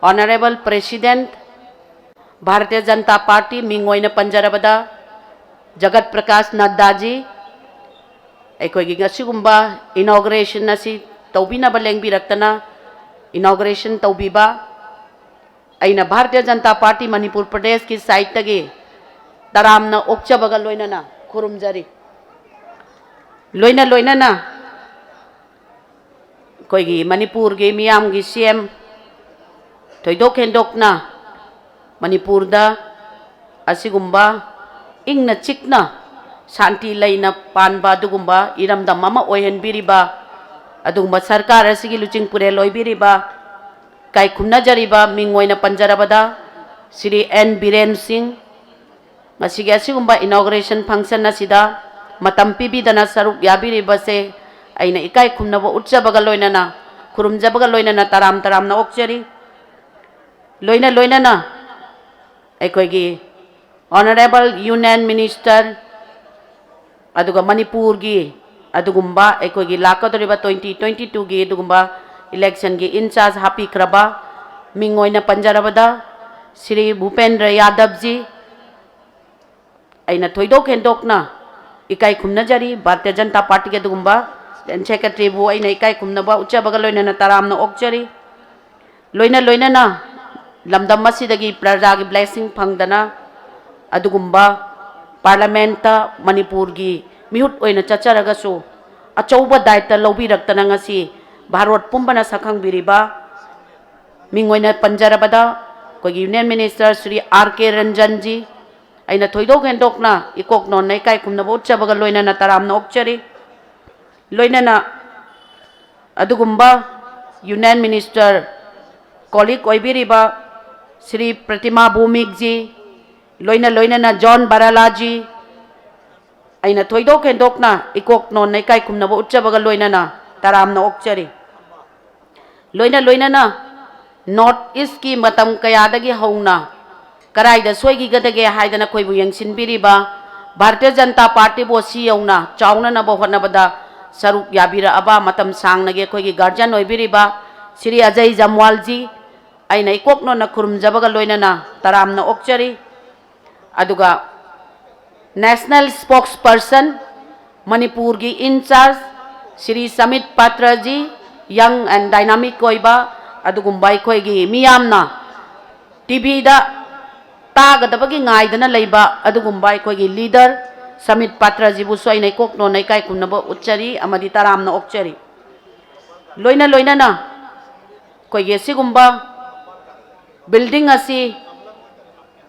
ऑनरेबल प्रेसिडेंट भारतीय जनता पार्टी मिंगोइना पंजरबदा जगत प्रकाश नड्डा जी अखोइगी ngasiगुम्बा इनॉग्रेशन असि तौबिनबा लेंबिरक्तना इनॉग्रेशन तौबिबा अइना भारतीय जनता पार्टी मणिपुर प्रदेश की साइड तगे तरामना ओक्चबगा लोइनना खुरुमजरी लोइनना कोइगी मणिपुर गे मियाम गी सीएम थोइदोक हेंदोकना मणिपुर दा असिगुम्बा इंगना चिकना शांति लेना पानबा दुगुम्बा इरमदम अमा ओइहनबिरिबा अदुगुम्बा सरकार असिगी लुचिंगपुरे लोइबिरिबा काई खुमनाजरिबा मिंगोइना पंजरबदा श्री एन बीरेन सिंह मसिगी असिगुम्बा इनॉग्रेशन फंक्शन असिदा मतम पिबिदना सरुक याबिरिबसे अइना इकाई खुमनबा उच्चबगा लोइनना खुरुमजबगा लोइनना तरामना ओक्चरी लोइनना अखोइगी ऑनरेबल यूनियन मिनिस्टर अदुगा मणिपुर की अदुगुम्बा अखोइगी लाकदोरिबा 2022 की अदुगुम्बा इलेक्शन की इंचार्ज हापीख्रबा मिंगोइना पंजरबदा श्री भूपेंद्र यादव जी अइना थोइदोक हेंदोकना इकाई खुमनाजरी भारतीय जनता पार्टी के अदुगुम्बा सेक्रेटरी बु अइना इकाई खुमनबा उच्चबगा लोइनना तरामना ओक्चरी लोइनना लमदम मसीदगी प्रजा की ब्लेसिंग फंगदना अदुगुम्बा पार्लियामेंट मणिपुर की मिहुत ओइना चचरगसु अचौबा दायित्व लौबिरक्तना ngasi भारत पुंबना सखंगबिरिबा मिंगोइना पंजरबदा कोई union minister Shri are K Ranjan जी अइना थोइदोक हेंदोकना इकोक नोन इकाई खुमनबा उच्चबगा लोइनना तरामना ओक्चरी लोइनना अदुगुम्बा यूनियन मिनिस्टर कॉलिक ओइबिरिबा श्री प्रतिमा भूमिक जी लोइनना जॉन बाराला जी अइना थोइदोक हेंदोकना इकोक नोन इकाई खुमनबा उच्चबगा लोइनना तरामना ओक्चरी लोइनना नॉर्थ ईस्ट की मतम कयादगी हौना कराइदा सोइगिगदगे हाइदना खोइबु यंगसिनबिरिबा भारतीय जनता पार्टी बो सी यौना चाउननबा होनबदा सरुक याबिराबा मतम सांगनगे खोइगी गार्जियन ओइबिरिबा श्री अजय जमवाल जी अइना इकोक नोन खुरुमजबगा लोइनना तरामना ओक्चरी अदुगा नेशनल स्पोक्स पर्सन मणिपुर की incharge Shri Sambit Patra ji young and dynamic कोइबा अदुगुम्बा अखोइगी मियामना टीवी दा तागदबगी ngaidana leiba अदुगुम्बा अखोइगी लीडर समित पात्र जी बुसो अइना इकोक नोन इकाई खुमनबा उच्चरी अमदी तरामना ओक्चरी लोइनना कोइगी सिगुम्बा बिल्डिंग असी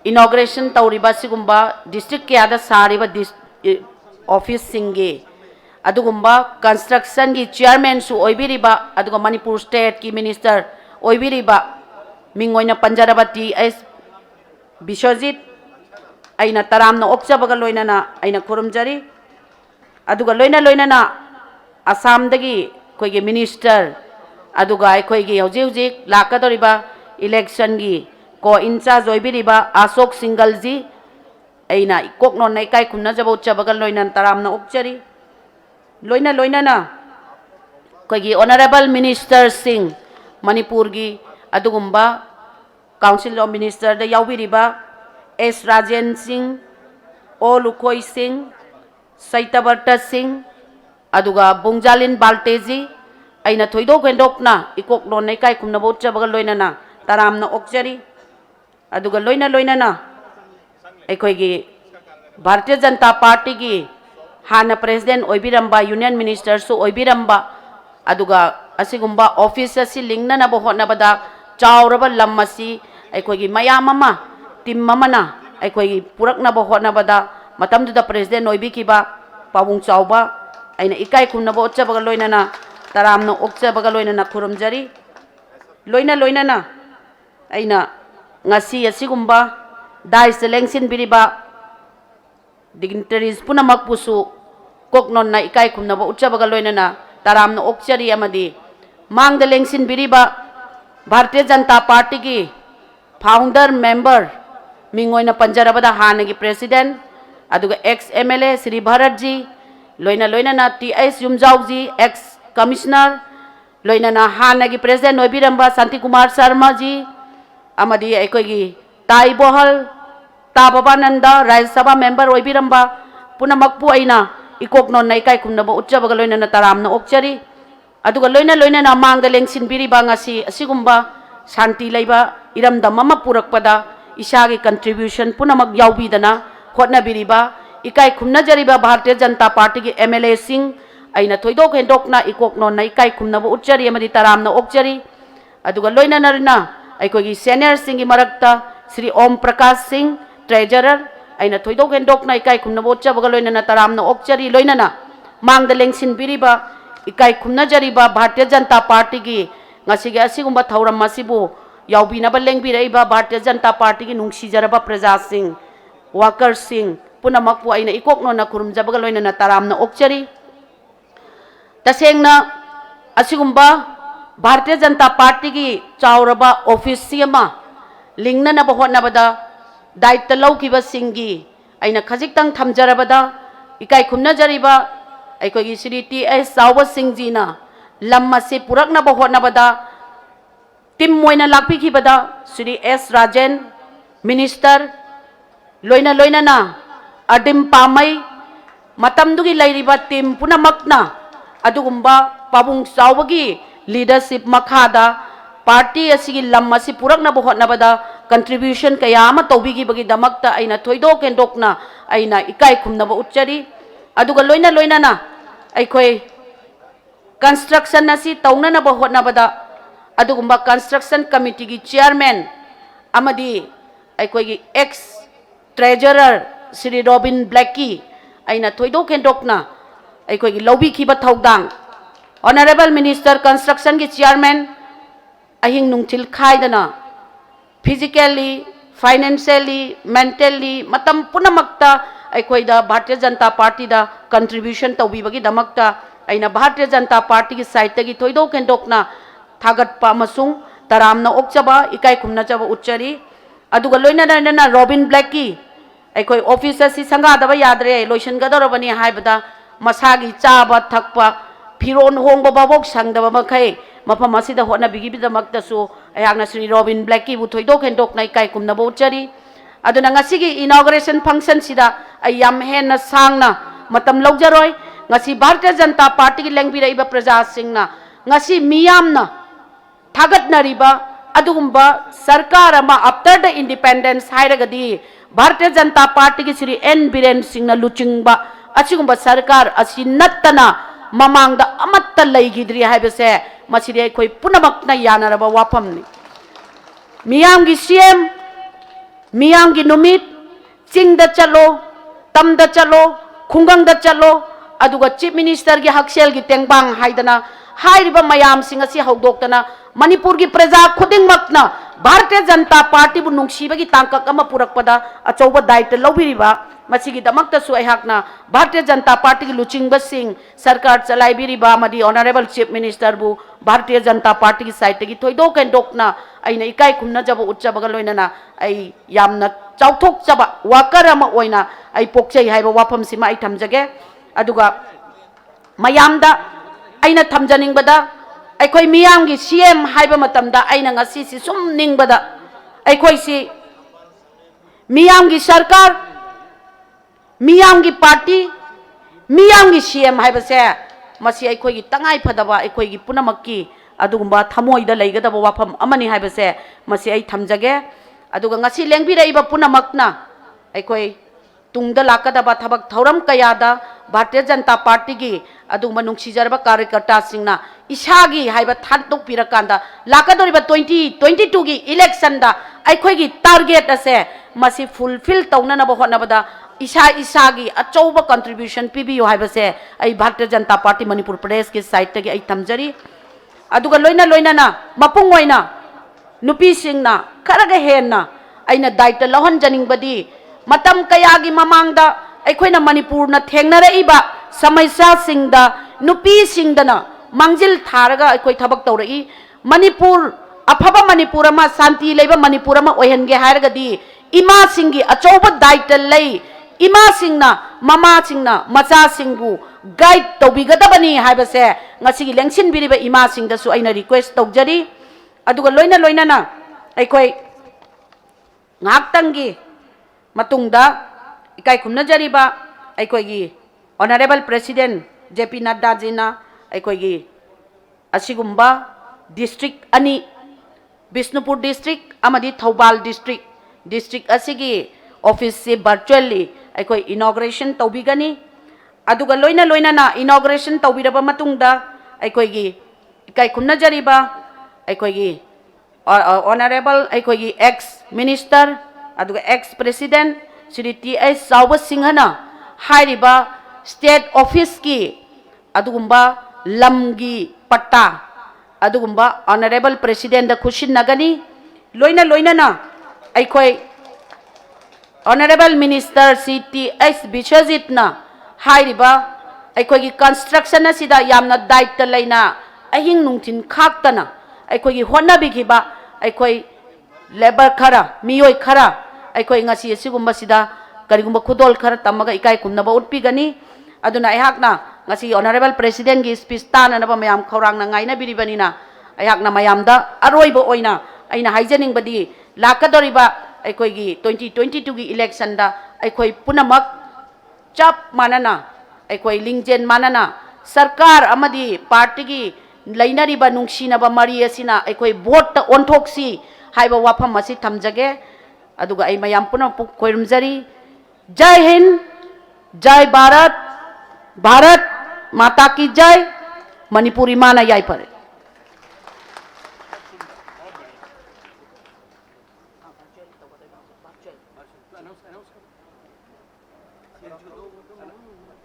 इनॉग्रेशन तौरिबा सिगुम्बा डिस्ट्रिक्ट कयादा सारिबा ऑफिस सिंगे अदुगुम्बा कंस्ट्रक्शन की चेयरमैन सु ओइबिरिबा अदुगा मणिपुर स्टेट की मिनिस्टर ओइबिरिबा मिंगोइना पंजरबा टी एस विश्वजीत अइना तरामना ओक्चबगा लोइनना अइना खुरुमजरी अदुगा लोइनना आसामदगी अखोई मिनिस्टर अदुगा अखोई हौजिक हौजिक लाकदोरिबा इलेक्शन की को इंचार्ज ओइबिरिबा अशोक सिंगल जी अइना कोकनो नैकाय खुन्नजब उच्चबगल लोइना तरामना उक्चरी लोइना लोइना अखोई ऑनरेबल मिनिस्टर सिंह मणिपुर की अदुगुम्बा काउंसिल ऑफ मिनिस्टर द याउबिरिबा एस राजेन सिंह ओ लुखोई सिंह सैतबर्त सिंह अदुगा बुंगजालिन बाल्टेजी अइना थोइदोक हेंदोकना इकोकनो नैकाय खुन्नब उच्चबगल लोइना तरामना ओक्चरी अदुगा लोइना लोइना अखोई भारतीय जनता पार्टी की हाना प्रेसिडेंट ओइबिरंबा यूनियन मिनिस्टर सु ओइबिरंबा अदुगा असिगुम्बा ऑफिस असि लिंगननब होटनबदा चाउरब लम असि अखोई मयाम अमा टीम अमना अखोई पुरकनब होटनबदा मतमदुदा प्रेसिडेंट ओइबिकिबा पाबुंग चाउबा अइना इकाय खुन्नब उच्चबगल लोइना तरामना ओक्चबगल लोइना खुरुमजरी लोइना लोइना अइना ngasi asigumba dais lengsin biriba dignitaries punamak pusu koknon na ikai khumna ba uchabaga loinana taramna okchari amadi mangda lengsin biriba Bharatiya Janata Party ki founder member mingoina panjarabada hanagi president aduga ex MLA Sri Bharat ji loina na TS Yumjau ji ex commissioner loina na hanagi president Noibiramba Santi Kumar Sharma ji amadi aikogi tai bohal tababananda Rajya Sabha member oibiramba punamakpu aina ikoknon naikai khumnaba ucchabaga loina taramna okchari aduga loina na mangda lengsin biriba ngasi asigumba shanti leiba iramdam ama purakpada isagi contribution punamak yaubidana hotna biriba ikai khumna jariba Bharatiya Janata Party ki MLA sing aina thoidok hendokna ikoknon naikai khumnaba uccari amadi taramna okchari aduga loina narina अखोई senior Singh मरक्ता Shri Om Prakash Singh treasurer अना थोइदोक हेंदोकना इकाय खुम्नब उच्चबग लोइना तरामना ओक्चरी लोइना मांगद लेंसिन बिरिबा इकाय खुम्नजरिबा भारतीय Janata Party की ngasiga asigumba thauram masibu yaubinaba lengbireiba Bharatiya Janata Party की नुंगसीजरबा प्रजा Singh worker Singh पुनमकपु अइना इकोकनो ना खुरुमजबग लोइना तरामना ओक्चरी तसेंगना असिगुम्बा Bharatiya Janata Party की चाउरबा ऑफिस सिमा लिंगननब होटनबदा दायित्व लौकिबा सिंगी अइना खजिकतंग थमजरबदा इकाय खुम्नजरिबा अखोई श्री TS चाउबा सिंह जीना लम असे पुरकनब होटनबदा टीम मोइना लाखपिखिबदा श्री S राजेन मिनिस्टर लोइना अडिम पामई मतमदुगी लैरिबा टीम पुनमकना अदुगुम्बा पाबुंग चाउबगी लीडरशिप मखादा पार्टी असिगी लम असि पुरकनब होटनबदा कंट्रीब्यूशन कया अमा तौबिगिबगी दमकता अइना थोइदोक हेंदोकना अइना इकाय खुम्नब उच्चरी अदुगा लोइना अखोई कंस्ट्रक्शन असी तौननब होटनबदा अदुगुम्बा कंस्ट्रक्शन कमिटी की चेयरमैन अमदी अखोई एक्स ट्रेजरर श्री रॉबिन ब्लैकी अइना थोइदोक हेंदोकना अखोई लौबिखिबा थौदांग Honorable Minister Construction की चेयरमैन अहिंग नुंगथिल खाइदना physically, financially, mentally मतम पुनमक्ता अखोइदा Bharatiya Janata Party दा contribution तौबिबगी दमक्ता अइना Bharatiya Janata Party की साइड तगी थोइदोक हेंदोकना थागतपा मसुंग तरामना ओक्चबा इकाय खुम्नचबा उच्चरी अदुगा लोइना रॉबिन ब्लैकी अखोई ऑफिस असि संगादबा यादरे लोइसनगदरबनी हाइबदा मसागी चाबा थकपा फिरोन होंगबा बाबोक संगदबा मखै मफम असिदा होटनबिगिबिदमक्तसु अयागना श्री रॉबिन ब्लैकी बु थोइदोक हेंदोकना इकाय खुम्नबा उच्चरी अदुना ngasiगी इनॉग्रेशन फंक्शन सिदा अयाम हेन सांगना मतम लौजरोय ngasi Bharatiya Janata Party की लेंगबिरइबा प्रजा सिंगना ngasi मियामना थागतनरिबा अदुगुम्बा सरकार अमा आफ्टर द इंडिपेंडेंस हाइरगदी Bharatiya Janata Party की श्री N Biren सिंगना लुचिंगबा असिगुम्बा सरकार असि नत्तना ममांगदा अमत्ता लैगिद्री हाइबसे मसिदे अखोई पुनमकना यानरबा वाफमनि मियामगी CM मियामगी नुमित चिंगदा चलो तमदा चलो खुंगंगदा चलो अदुगा चीफ मिनिस्टर की हक्सेल की तेंगबांग हाइदना हाइरिबा मयाम सिंग असि हौदोक्तना मणिपुर की प्रजा खुदिंगमकना भारतीय जनता पार्टी बु नुंसीबगी तांकक अमा पुरकपदा अचौबा दायित्व लौबिरिबा मसिगी दमक्तसु अहाकना भारतीय जनता पार्टी की लुचिंगबसिंग सरकार चलाइबिरिबा मदी ऑनरेबल चीफ मिनिस्टर बु भारतीय जनता पार्टी की साइड की थोइदोक एंडोकना अइना इकाई खुमनजब उच्चबगा लोइनना अइ यामना चाउथोकचबा वाकर अमा ओइना अइ पोक्चै हाइबा वाफमसिमा अइ थमजगे अदुगा मयामदा अइना थमजनिंगबदा अखोई मियामगी सीएम हाइबा मतमदा अइना ngasi si sum ningbada अखोई si मियामगी सरकार मियामगी पार्टी मियामगी सीएम हाइबसे मसी अखोई तंगाई फदबा अखोई पुनमक्की अदुगुम्बा थमोइदा लेगदबा वाफम अमनि हाइबसे मसी अइ थमजगे अदुगा ngasi लेंबिरइबा पुनमक्ना अखोई तुंगदा लाकदबा थबक थौरम कयादा भारतीय जनता पार्टी की अदुगुम्बा नुंसीजरबा कार्यकर्ता सिंगना इसागी हाइबा थादोक पिरकांदा लाकदोरिबा 2022 की इलेक्शन दा अखोई टारगेट असे मसी फुलफिल तौननबा होनबदा इसा इसागी अचौबा कंट्रीब्यूशन पीबियो हाइबसे अइ भारतीय जनता पार्टी मणिपुर प्रदेश की साइड तगी अइ थमजरी अदुगा लोइना लोइना मपुंग ओइना नुपी सिंगना खरगा हेन्ना अइना दायित्व लहनजनिंगबदी मतम कयागी ममांगदा अखोइना मणिपुर न थेंगनरइबा समस्या सिंगदा नुपी सिंगदना मांगजिल थारगा अखोइ थबक तौरई मणिपुर अफबा मणिपुर अमा शांति लेबा मणिपुर अमा ओहनगे हारगदी इमा सिंगी अचौबा दायित्व लई इमा सिंगना ममा सिंगना मचा सिंगबु गाइड तौबिगदबनी हाइबसे ngasi लेंसिन बिरिबा इमा सिंगदसु अइना रिक्वेस्ट तौजरी अदुगा लोइना लोइना अखोइ ngaktangi matungda ikai khumnajariba अखोगी ऑनरेबल प्रेसिडेंट जेपी नड्डा जीना अखोगी असिगुम्बा डिस्ट्रिक्ट अनि बिष्णुपुर डिस्ट्रिक्ट अमदी थौबाल डिस्ट्रिक्ट असिगी ऑफिस से वर्चुअली अखोई इनॉग्रेशन तौबिगनी अदुगा लोइना लोइना इनॉग्रेशन तौबिरबा मतुंगदा अखोगी इकाई खुमनजरिबा अखोगी ऑनरेबल अखोगी एक्स मिनिस्टर अदुगा ex president Shri TS. Chaoba सिंहना हाइरिबा स्टेट ऑफिस की अदुगुम्बा लमगी पट्टा अदुगुम्बा ऑनरेबल प्रेसिडेंट खुशिन नगनी लोइना लोइना अखोई ऑनरेबल मिनिस्टर सी.टी.एस. विश्वजीतना हाइरिबा अखोई कंस्ट्रक्शन असिदा यामना दायित्व लैना अहिंग नुंथिन खाक्तना अखोई होनबिखिबा अखोई लेबर खरा मियोय खरा अखोई ngasi asigumba sida karigumba khudol khara tamaga ikai kumnaba utpigani aduna ayakna ngasi honorable president gi speech tananaba mayam khorangna ngaina biribanina ayakna mayamda aroiba oina aina haijening badi lakadoriba अखोई 2022 की election दा अखोई पुनमक चप मानना अखोई लिंगजेन मानना सरकार अमदी party की लैनरिबा नुंसीनबा मरी असिना अखोई वोट ओंथोक्सी हाइबा वाफम असी थमजगे अदुगा अइ मयाम पुनः खोइरुमजरी जय हिंद जय भारत भारत माता की जय मणिपुरी माना याई पर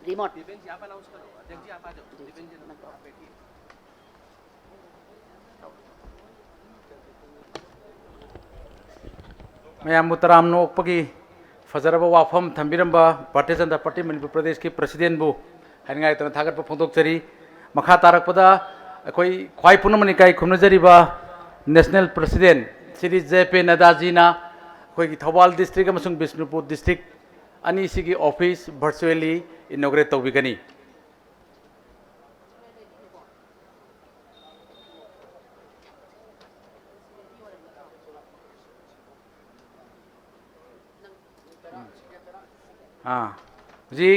रिमोट मैम तराम नोपगी फजरब वाफम थम्बिरंबा भारतीय जनता पार्टी मणिपुर प्रदेश की प्रेसिडेंट बु हाइनाय तना थागत फोंदोकचरी मखा तारकपदा अखोई ख्वाई पुनमनि काई खुमनजरिबा national president Shri JP. Nadda जीना अखोई थौबाल डिस्ट्रिक्ट अमसुंग बिष्णुपुर डिस्ट्रिक्ट अनि सिगी ऑफिस वर्चुअली इनॉग्रेट तौबिगनी जी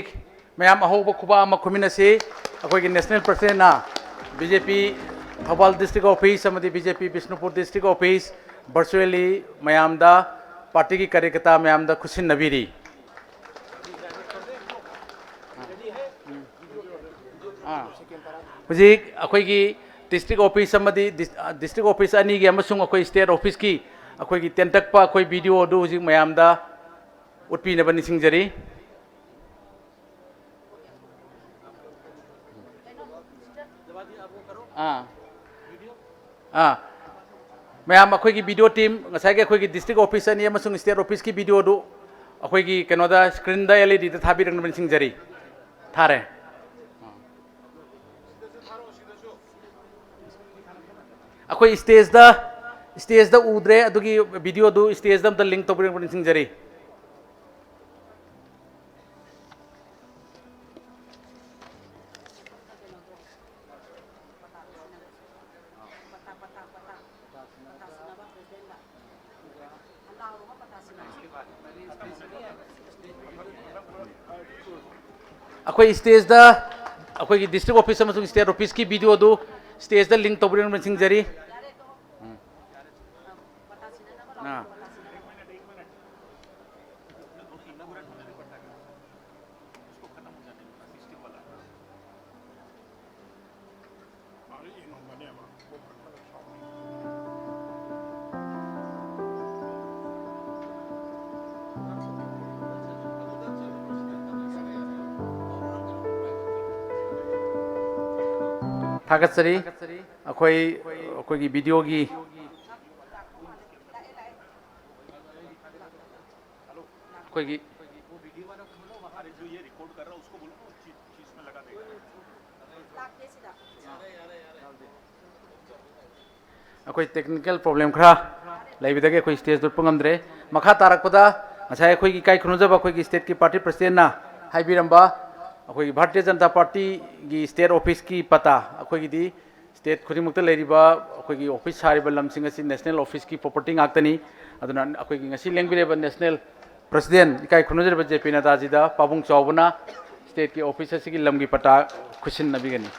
मैम अहोब खुबा खुमिन से अखोई national president BJP Thoubal district office BJP Bishnupur district office virtually मैमदा पार्टी की कार्यकर्ता मैमदा खुशी नबीरी हुजिक अखोई डिस्ट्रिक्ट ऑफिस डिस्ट्रिक्ट ऑफिस अनी की स्टेट ऑफिस की अखोई तेंतकपा अखोई वीडियो दु हुजिक मैमदा उत्पीनब निसिंगजरी मैम अखोई वीडियो टीम अखोई डिस्ट्रिक्ट ऑफिस अनी स्टेट ऑफिस की वीडियो दो अखोई कनोदा स्क्रीन दा एलईडी दा थाबीरंगबन सिंगजरी थारे अखोई स्टेज दा उद्रे अदुगी वीडियो दो स्टेज दा लिंक तौबीरंगबन सिंगजरी अखोई स्टेज दा अखोई डिस्ट्रिक्ट ऑफिस स्टेट ऑफिस की वीडियो दो स्टेज दा लिंक तौबीरंगबन सिंगजरी थागतसरी अखोई अखोई की वीडियो की अखोई की अखोई टेक्निकल प्रॉब्लम खरा लेबिदगे अखोई स्टेज दुर पंगमद्रे मखा तारकपदा ngасai अखोई की काई खुनुजब अखोई की स्टेट की पार्टी प्रेसिडेंट ना हाइबिरंबा अखोई भारतीय जनता पार्टी की स्टेट ऑफिस की पता अखोई दी स्टेट खुदिमुक्त लेरिबा अखोई की ऑफिस सारिबा लमसिंग असि नेशनल ऑफिस की प्रॉपर्टी ngakतनी अदुना अखोई की ngasi लेंगबिरेबा नेशनल प्रेसिडेंट इकाई खुनुजब जेपी नदाजिदा पाबुंग चौबना स्टेट की ऑफिस असि की लम की पता खुसिन नबिगनी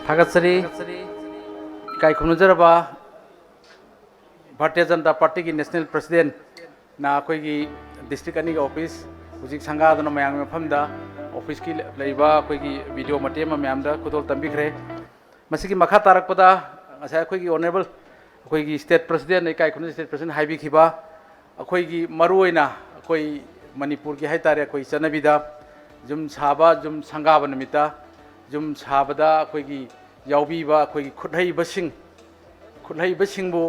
थागतसरी इकाई खुनुजरबा भारतीय जनता पार्टी की नेशनल प्रेसिडेंट ना अखोई की डिस्ट्रिक्ट अनी ऑफिस हुजिक संगादन मयांग मफमदा ऑफिस की लेबा अखोई की वीडियो मटेम मयांदा खुदोल तंबिखरे मसिकी मखा तारकपदा ngасai अखोई की ऑनरेबल अखोई की स्टेट प्रेसिडेंट इकाई खुनु स्टेट प्रेसिडेंट हाइबिखिबा अखोई की मरुओइना अखोई मणिपुर की हाइतारे अखोई चनबिदा जुम साबा जुम संगाब नमिता जुम साबदा अखोई की याउबीबा अखोई की खुदहैबसिंगबु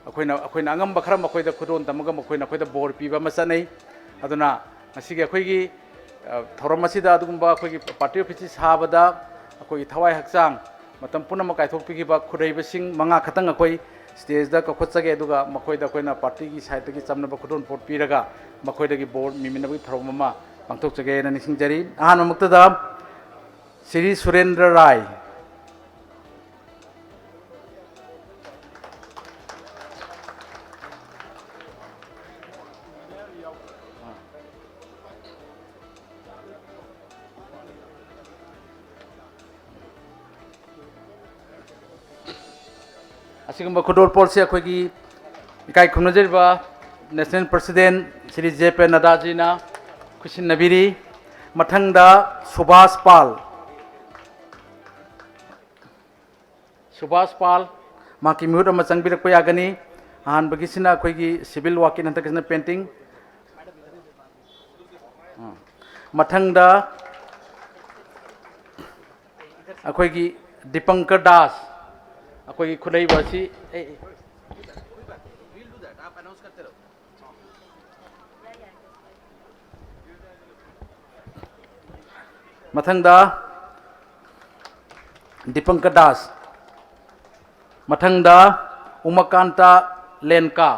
अखोइना अंगम खरा मखोइदा खुदोन तमगा मखोइना अखोइदा बोर पीबा मसनै अदुना ngasiगी अखोइगी थौरम असिदा अदुगुम्बा अखोइगी पार्टी ऑफिस साबदा अखोइगी थवाई हक्चांग मतम पुनम कायथोकपिगिबा खुदहैबसिंग मंगा खतंग अखोइ स्टेज दा कखोचगे अदुगा मखोइदा अखोइना पार्टी की साइड की चमनबा खुदोन पोट पीरगा मखोइदगी बोर्ड मिमिनबगी थौरम अमा पांथोकचगे ना निसिंगजरी अहान मक्तदा श्री सुरेंद्र राय असिगुम्बा खुदोल पोल से अखोगी इकाई खुमनजरिबा national president Shri JP Nadda ji ना खुशिन नबीरी मथंगदा सुभाष पाल माकी म्यूट अमा चंगबिरक यागनी अहानबगिसिना अखोगी सिविल वाकिन हंतकिसना पेंटिंग मथंगदा अखोगी दीपंकर दास अखोगी खुदई बसी मथंगदा दीपंकर दास मथंगदा उमाकांता लेंका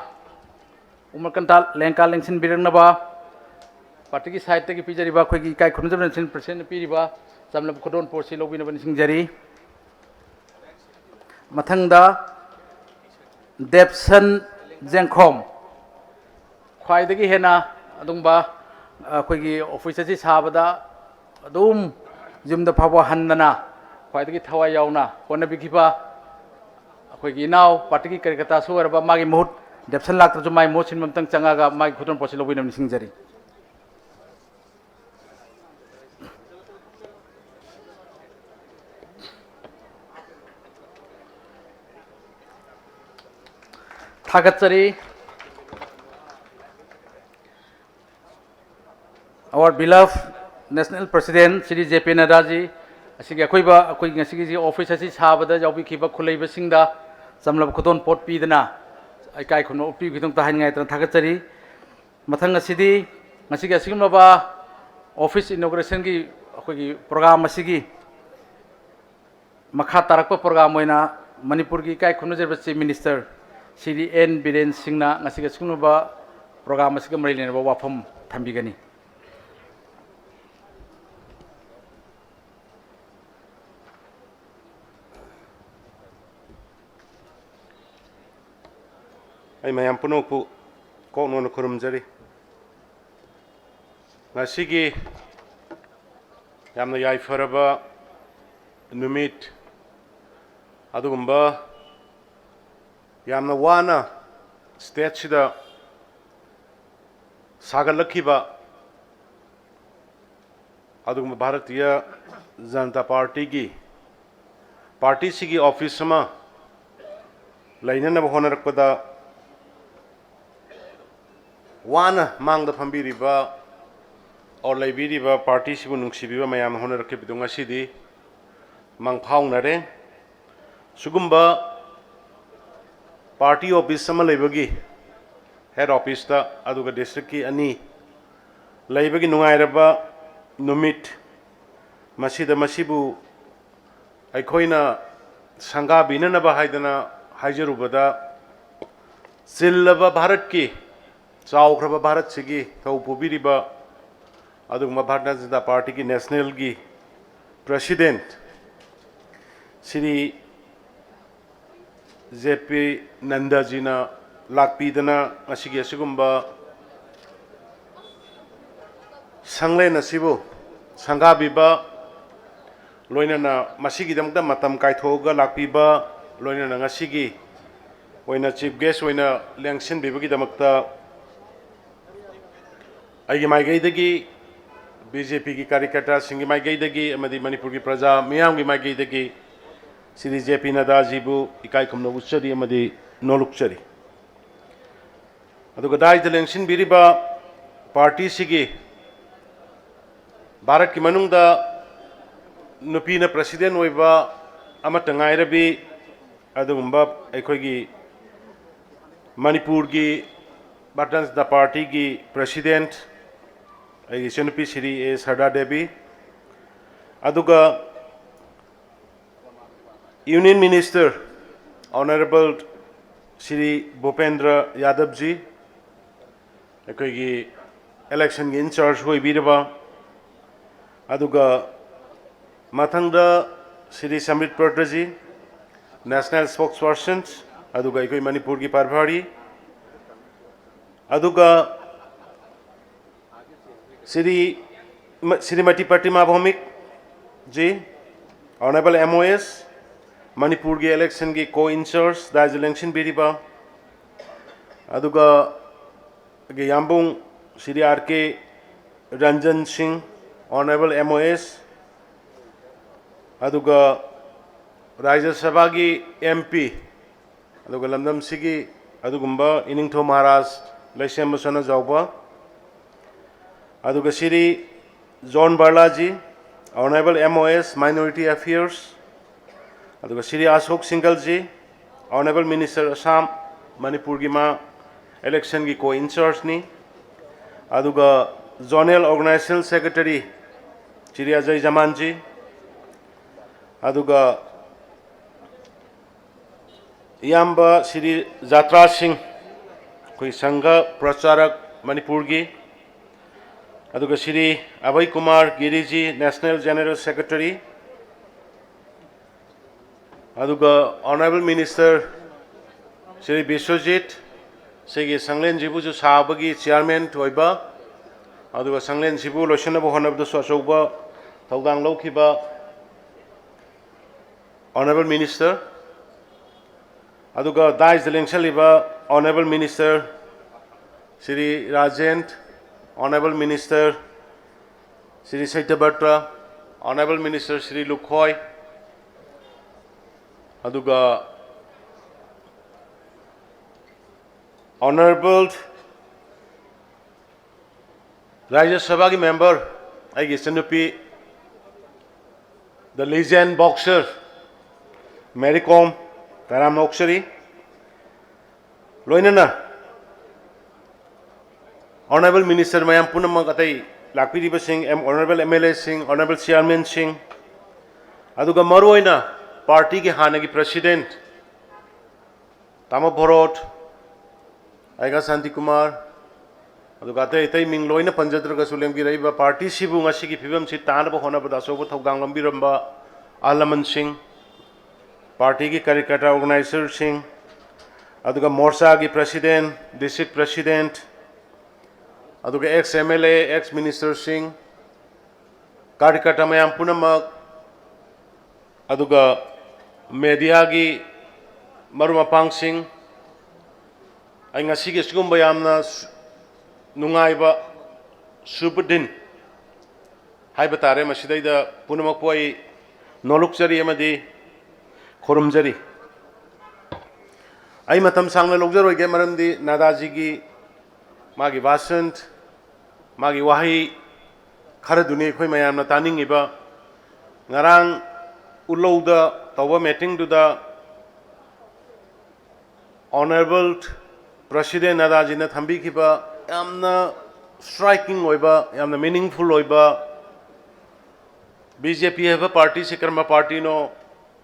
लेंसिन बिरंगनबा पार्टी की साइड की पीजरीबा अखोगी इकाई खुमजब नेशनल प्रेसिडेंट पीरीबा जमलब खुदोन पोसी लौबिनबा निसिंगजरी मथंगदा देवसन जेंखोम ख्वाइदगी हेना अदुंबा अखोगी ऑफिस असी साबदा अदुम जुमदा फाबा हन्नना ख्वाइदगी थवाई यावना होनबिखिबा अखोगी इनाव पार्टी की कार्यकर्ता सुगरबा मागी मुहुत देवसन लाक्तरजु माई मोसिन ममतंग चंगागा मागी खुदोन पोसी लौबिनबा निसिंगजरी थागतचरी our beloved national president Shri JP Nड्डा जी असिगे अखोइबा अखोइ ngasiगी ऑफिस असि साबदा यावबिखिबा खुलैबा सिंगदा जमलब खुदोन पोट पीदना इकाई खुनो उपि गिदों ताहानगाय तना थागतचरी मथंग असिदी ngasiगी असिगमबा ऑफिस इनॉग्रेशन की अखोगी प्रोग्राम असिगी मखा तारकपा प्रोग्राम होइना मणिपुर की इकाई खुनो जेबा chief minister Shri N Biren सिंहना ngasiga signuba program asiga marilena wafam thambigani ai mayam punokpu koknona khurumjari ngasigi yamna yaifaraba numit adugumba yamna wana state sida sagalakhiba adugumba bharatiya janata party gi party sigi office sama lainana honarakpada wana mangda phambiriba or laibiriba party sibu nungsibiba mayam honarakibidunga sidi mang phaungnare sugumba party office sama leibagi head office ta aduga district ki ani leibagi nungairaba numit masida masibu aikhoina sanga binana ba haidana haijarubada sillaba bharat ki chaukraba bharat sigi thau pubiriba adugma bharatiya janata party ki national gi president Shri JP Nanda ji na lakpidana asigi asigumba sangle nasibu sangabiba loinana masigi damda matam kaithoga lakpiba loinana ngasigi oina chief guest oina lengsin bibagi damakta aigi maigaidagi BJP ki कार्यकर्ता singi maigaidagi amadi manipur ki praja miyam gi maigaidagi Shri JP Nड्डा जीबु इकाई खुमनो उच्चरी अमदी नोलुक्चरी अदुगा दाइ दलेंसिन बिरिबा party सिगी Bharat की मनुंगदा नुपीना president ओइबा अमत ngairabि अदुगुम्बा अखोगी मणिपुर की भारतीय Janata Party की president अगी सेनुपि Shri A Sharada Devi अदुगा Union Minister Honorable Shri Bhupendra Yadav ji अखोगी election in charge होई बिरबा अदुगा मथंगदा Shri Samrit Patra ji national spokesperson अदुगा अखोई मणिपुर की प्रभारी अदुगा श्रीमती प्रतिमा भौमिक जी Honorable MOS Manipur की election की co-incharge दाइज election बिरिबा अदुगा के याम्बुंग Shri RK Ranjan Singh Honorable MOS अदुगा राज्य सभा की MP अदुगा लमदम सिगी अदुगुम्बा इनिंगथो महाराज लैसेम बसना जाऊबा अदुगा Shri John Barlaji Honorable MOS Minority Affairs अदुगा Shri Ashok Singhal जी Honorable Minister Assam Manipur की माँ election की co-incharge नी अदुगा Zonal Organizational Secretary Shri Ajay Jaman जी अदुगा याम्बा श्री जात्रा सिंह कोई संघ प्रचारक मणिपुर की अदुगा Shri Abhay Kumar Giri ji national general secretary अदुगा ऑनरेबल मिनिस्टर श्री विश्वजीत सेगी संगलेन जिबु जो साबगी चेयरमैन थोइबा अदुगा संगलेन जिबु लोशनबो होनबदसु अचौबा थौदांग लौखिबा ऑनरेबल मिनिस्टर अदुगा दाइज लेंसलिबा honourable minister Shri Rajendra honourable minister Shri सैत्यभट्ट ऑनरेबल मिनिस्टर श्री लुखोय अदुगा ऑनरेबल राज्य सभा की मेंबर आइए सनुपी the legend boxer Mary Kom Taram Noksari Loinana Honorable Minister Mayam Punamag Atai Lakpiriba Singh, Honorable MLA Singh, Honorable Chairman Singh Aduga Maroina Party ki Hanagi President Tama Bharot Aiga Santi Kumar Aduga Atai Ming Loina Panjatra Gasulem ki Raiba Party Sibu Ngasi ki Pibam Si Tanaba Hona Badasoba Thogang Lambiramba Alaman Singh party की कार्यकर्ता organiser Singh अदुगा मोर्चा की president district president अदुगा ex MLA ex minister Singh कार्यकर्ता मयाम पुनमक अदुगा media की मरुमपांग सिंह आई ngasi gi sigumba yamna nungaiba subudin haiba tare masidai da punamak poi nolukjari amadi खोरमजरी आई मतम सांगना लोगजर होगे मरमदी नादाजी की मागी वासंत मागी वाही खर दुनिया खोई मयामना तानिंगिबा ngarang ulauda tawa meeting duda honorable president nadaji na thambi khiba yamna striking oiba yamna meaningful oiba BJP have party se karma party no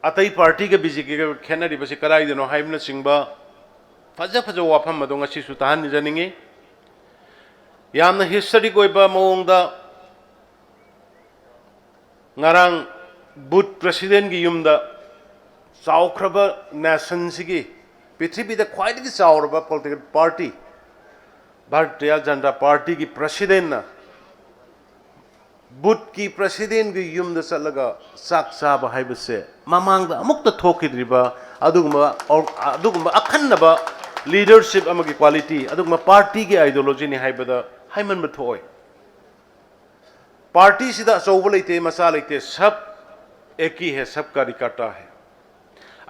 अतई पार्टी के बीजेपी के खेनरी बसे कराई देनो हाइबना सिंगबा फजा फजा वाफम मदों ngasi sutahan nijaningi yamna history koiba mawongda ngarang booth president gi yumda chaukraba nation sigi prithvi da khwaidagi chauraba political party Bharatiya Janata Party ki president na Buddha की president की युम द चलगा साक साब हाइबसे ममांग दा अमुक त थोकिद्रिबा अदुगुम्बा अखन्नबा लीडरशिप अमगी क्वालिटी अदुगुम्बा पार्टी की ideology नि हाइबदा hymen बथोय party सिदा अचौब लेते मसा लेते सब एक ही है सब का रिकाटा है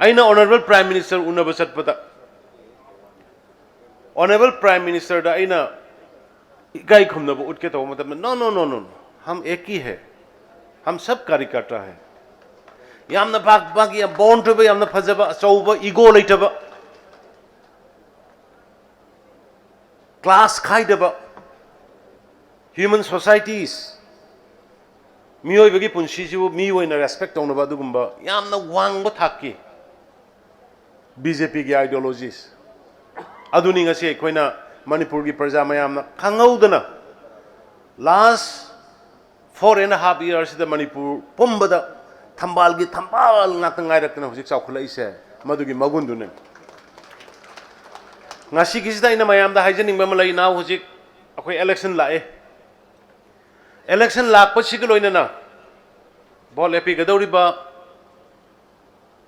आइना ऑनरेबल प्राइम मिनिस्टर उनब चटपदा ऑनरेबल प्राइम मिनिस्टर दा आइना इकाई खुमनब उठके तो मतलब नो नो नो नो हम एक ही है हम सब कार्यकर्ता है यामना भाग भाग या बॉन्ड बे यामना फजबा चौबा ईगो लेटबा क्लास खाइदबा ह्यूमन सोसाइटीज मियोइबगी पुंसिजिबु मियोइना रेस्पेक्ट तौनबा दुगुम्बा यामना वांगबा थाकी बीजेपी की आइडियोलॉजीज अदुनि ngasi अखोइना मणिपुर की प्रजा मयामना खंगौदना last 4.5 years the Manipur Pumbada Tambalgi Tambal nothing I reckon of Chakula Madugi Magundun. Nashikis in Mayam the hygienic memory now was it election la election la Pachikoloina Ball Epigadoriba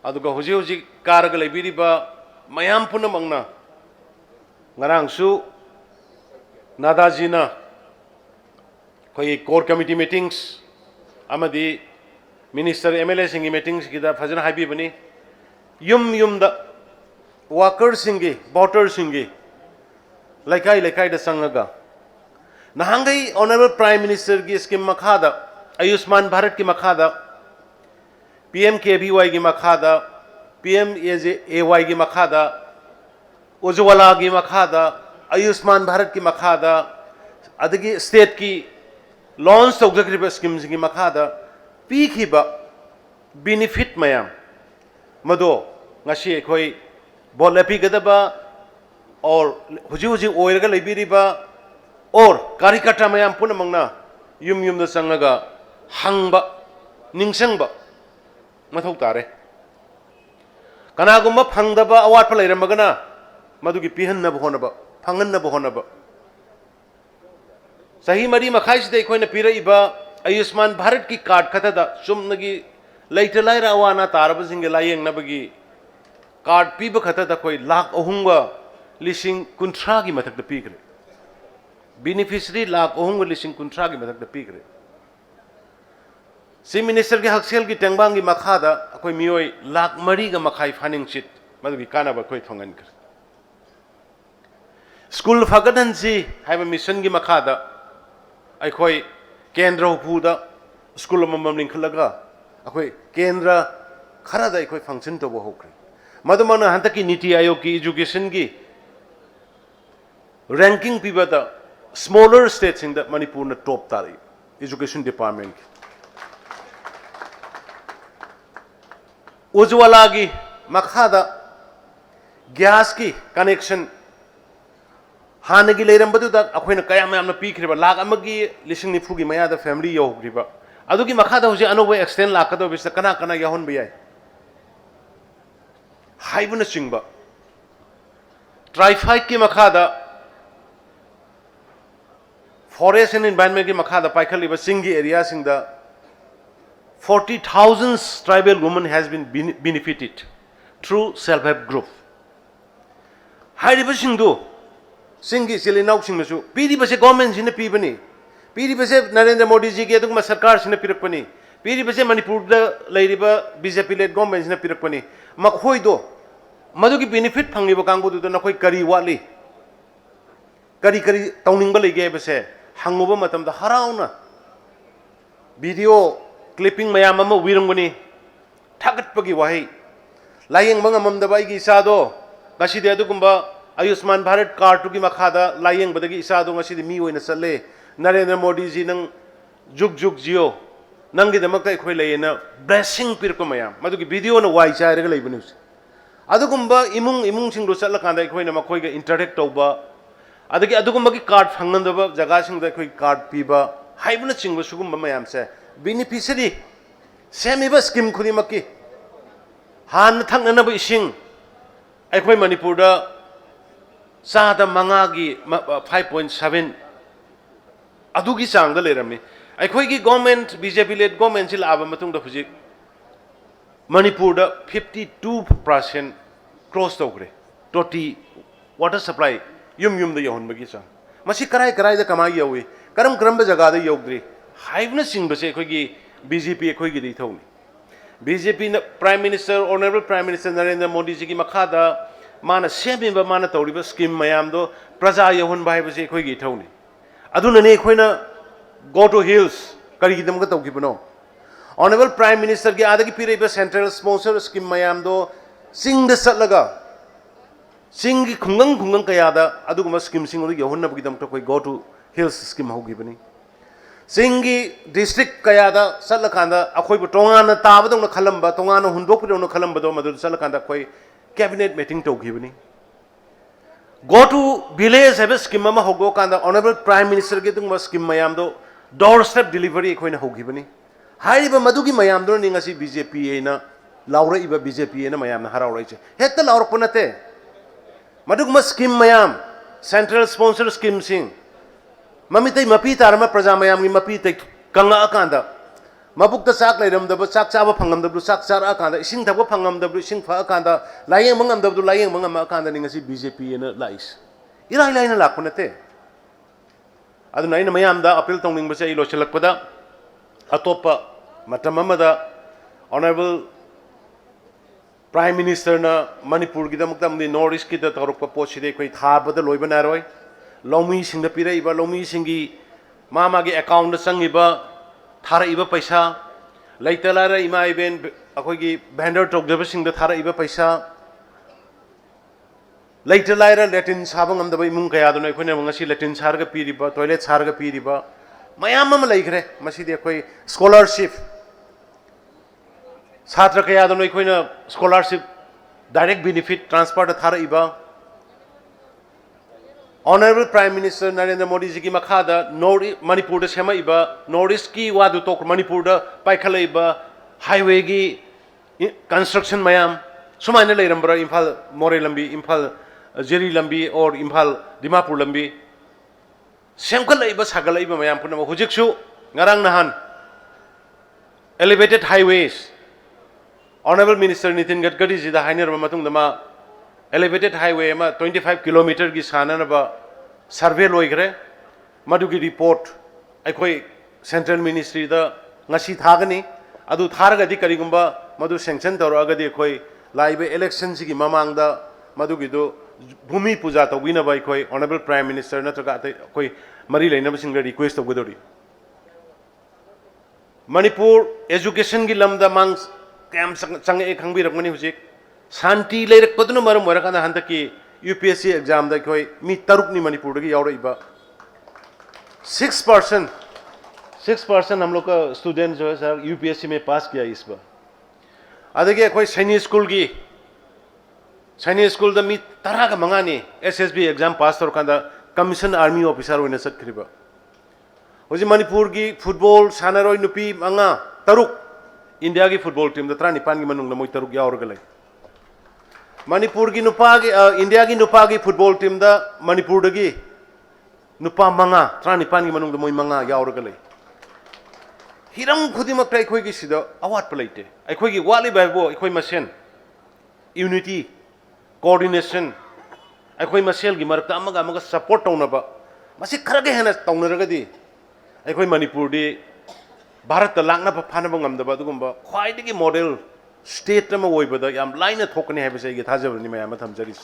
aduga huji karaga leibiriba mayam punamangna ngarangsu nadajina koi core committee meetings amadi minister MLA singi meetings gida fajana habi bani yum da workers singi voters singi laikai da sangaga nahangai honorable prime minister ki scheme makhada Ayushman Bharat ki makhada PMKVY की मखादा PMAY की मखादा उज्ज्वला की मखादा आयुष्मान भारत की मखादा अदगी state की launch तौजखरिबा schemes की मखादा पीखिबा benefit मयाम मदो ngasi khoi bol lapi gadaba और हुजी ओइरगा लेबिरिबा और कार्यकर्ता मयाम पुनमंगना yum the संगगा हंगबा निंगसंगबा मथौ तारे कनागुम्बा फंगदबा अवाटपा लेरमगना मदुगी पिहन्नब होनबा फंगन्नब होनबा सही मरी मखाइसदे अखोइना पिरइबा आयुष्मान भारत की कार्ड खतदा सुमनगी लैट लाइरा अवाना तारबसिंगे लायेंगनबगी कार्ड पीब खतदा कोई लाख अहुंगा लिसिंग कुंथ्रा की मथकदा पीग्रे बेनिफिशियरी लाख अहुंगा लिसिंग कुंथ्रा की मथकदा पीग्रे सी मिनिस्टर के हक्सेल की टेंगबांग की मखादा अखोई मियोय लाख मरी का मखाई फानिंग चिट मदुगी कानाबा अखोई थोंगन कर स्कूल फगदनसी हाइबा मिशन की मखादा अखोई केंद्र हुपुदा स्कूल ममम लिंखलगा अखोई केंद्र खरादा अखोई फंक्शन तो वो होख्रे मदुमन हंतक की नीति आयोग की एजुकेशन की रैंकिंग पीबदा smaller states in the Manipur न टॉप तारी एजुकेशन डिपार्टमेंट उज्ज्वला की मखादा गैस की कनेक्शन हानगी लेरंबदुदा अखोइना कयाम यामना पीखरिबा लाख अमगी लिसिंग निफुगी मयादा फैमिली यौग्रिबा अदुगी मखादा हुजे अनोबे एक्सटेंड लाखदो बिस कना याहोन बियाय हाइबना चिंगबा ट्राइफाइट की मखादा फॉरेस्ट एंड एनवायरनमेंट की मखादा पाइखलिबा सिंगी एरिया सिंगदा 40,000 tribal women has been benefited through self-help group. हाइरिबा सिंगदो सिंगी सिलिनाउ सिंगसु पीरिबसे गवर्नमेंट सिने पीबनी पीरिबसे नरेंद्र मोदी जी के अदुगमा सरकार सिने पिरकपनी पीरिबसे मणिपुर दा लैरिबा बीजेपी लेड गवर्नमेंट सिने पिरकपनी मखोइदो मदुगी बेनिफिट फंगिबा कांगबुदु तो नखोइ करी वाली करी तौनिंगबा लेगे बसे हंगुबा मतमदा हराउना वीडियो क्लिपिंग मयाम अमा विरंगनी थागतपगी वही लायेंग मंगममदबा आइगी इसादो ngaside adugumba Ayushman Bharat card की मखादा लायेंग बदगी इसादो ngaside मी ओइना चले नरेंद्र मोदी जी नंग जुग जियो नंगी दमकता इखोइ लेना ब्लेसिंग पिरको मयाम मदुगी वीडियो न वाइ चाइरगा लेबनी अदुगुम्बा इमुंग सिंगदो चलला कांदा इखोइना मखोइगा इंटरेक्ट तौबा अदगी अदुगुम्बा की कार्ड फंगनदबा जगह सिंगदा इखोइ कार्ड पीबा हाइबना चिंगबा सुगुम्बा मयाम से बेनिफिशियरी सेमिबा स्कीम खुदिमकी हान थंगनबा इसिंग अखोइ मणिपुर चादा मंगागी 5.7 अदुगी चांगदा लेरमी अखोइगी गवर्नमेंट बीजेपी लेड गवर्नमेंट से लाबा मतुंगदा हुजिक मणिपुर 52% क्रॉस तौग्रे टोटी वाटर सप्लाई युम द यहोनबगी चांग मसी कराई दा कमाई यौई करम जगह दा यौद्री हाइबना सिंगबसे अखोइगी बीजेपी अखोइगी दिथौनी BJP prime minister honourable prime minister Narendra Modi ji की मखादा माना सेमिबा माना तौरिबा स्कीम मयामदो प्रजा यहोन बाइबसे अखोइगी थौनी अदुनने अखोइना गो टू हिल्स करिगिदमगा तौगिबनो ऑनरेबल प्राइम मिनिस्टर की आदगी पिरेबा सेंट्रल स्पॉन्सर स्कीम मयामदो सिंगदा चलगा सिंगी खुंगंग कयादा अदुगुमा स्कीम सिंगदो यहोनबगिदमता कोइ गो टू हिल्स स्कीम होगिबनी सिंगी डिस्ट्रिक्ट कयादा चलकांदा अखोइबु तोंगाना ताबदोंना खलंबा तोंगाना हुंदोकपुदोंना खलंबदो मदु चलकांदा कोइ कैबिनेट मीटिंग तौगिबनी गो टू विलेज है स्कीम अमा होगो कांदा ऑनरेबल प्राइम मिनिस्टर के दुंगमा स्कीम मयामदो डोर स्टेप डिलीवरी अखोइना होगिबनी हाइबा मदुगी मयामदो निंगासी बीजेपी एना लाउरइबा बीजेपी एना मयामना हराउरइचे हेत्ता लाउरप नते मदुगमा स्कीम मयाम सेंट्रल स्पॉन्सर स्कीम सिंग ममितै मपी तारमा प्रजा मयामगी मपी तै कंगा कांदा mabukta sak leiramdaba sak chaba phangam sak chara kanda ising thakwa phangam ising pha kanda layeng mangam layeng mangam kanda ni ngasi BJP ena lais irai laina lakunate adu naina mayam da appeal tongning base ilo chalakpada atopa matam amada honorable prime minister na manipur gi damuktam ni north east ki da tarukpa poside koi thabada loibana roi lomi singda pira iba lomi singi mama gi account da sangiba thara iba paisa laitala ra ima iben akoi gi vendor tokjaba singda thara iba paisa laitala ra latin sabang am da bai mung kaya dona khone ngasi latin sarga piriba toilet sarga piriba mayam am laikre masidi akoi scholarship छात्र कया दनो इखोइना scholarship direct benefit transfer थारा इबा honourable prime minister Narendra Modi ji की मखादा north Manipur द सेमा इबा नॉर्थ ईस्ट की वादु तोक मणिपुर द पाइखला इबा हाईवे की कंस्ट्रक्शन मयाम सुमाइना लेरमब्रा इम्फाल मोरे लंबी इम्फाल जेरी लंबी और इम्फाल दिमापुर लंबी सेमखला इबा सागला इबा मयाम पुनम हुजिकसु ngarang nahan elevated highways Honorable Minister Nitin Gadkari ji da hainer ma matung dama elevated highway ma 25 km gi sana na ba survey loigre madu gi report aikoi central ministry da ngasi thagani adu tharga di karigumba madu sanction tor agadi aikoi laibe election gi mamang da madu gi do bhumi puja to wina bai koi honorable prime minister na traga koi mari leina ba singa request to godori Manipur education gi lamda mang कैम चंगे एक हंग भी रखमनी हुजिक शांति ले रख पदनु मरम मरा काना हंत की UPSC एग्जाम दा कोई मी तरुक नि मणिपुर की यावर इबा 6% हम लोग का स्टूडेंट जो है सर UPSC में पास किया इस बार आदे कोई सैनिक स्कूल दा मी तरह का मंगानी SSB एग्जाम पास तोर कांदा कमीशन आर्मी ऑफिसर होने सकरिबा होजी मणिपुर की फुटबॉल सानारोय नुपी मंगा तरुक इंडिया की फुटबॉल टीम दा निपान की मनुंग मोई तरुक यावर गले मणिपुर की नुपा की इंडिया की नुपा की फुटबॉल टीम दा मणिपुर की नुपा मंगा निपान की मनुंग मोई मंगा यावर गले हिरम खुदिमक टाइ खोई की सिदा अवाट पलाइते अखोई की वाली बाइबो अखोई मसेन यूनिटी कोऑर्डिनेशन अखोई मसेल की मरक अमगा अमगा सपोर्ट तौनबा मसी खरगे हेना तौनरगदी अखोई मणिपुर दी भारत ता लांगना फानब ngamdaba adugumba khwaidagi model state ama oibada yam laina thokni haibase gi thajabni mayam thamjaris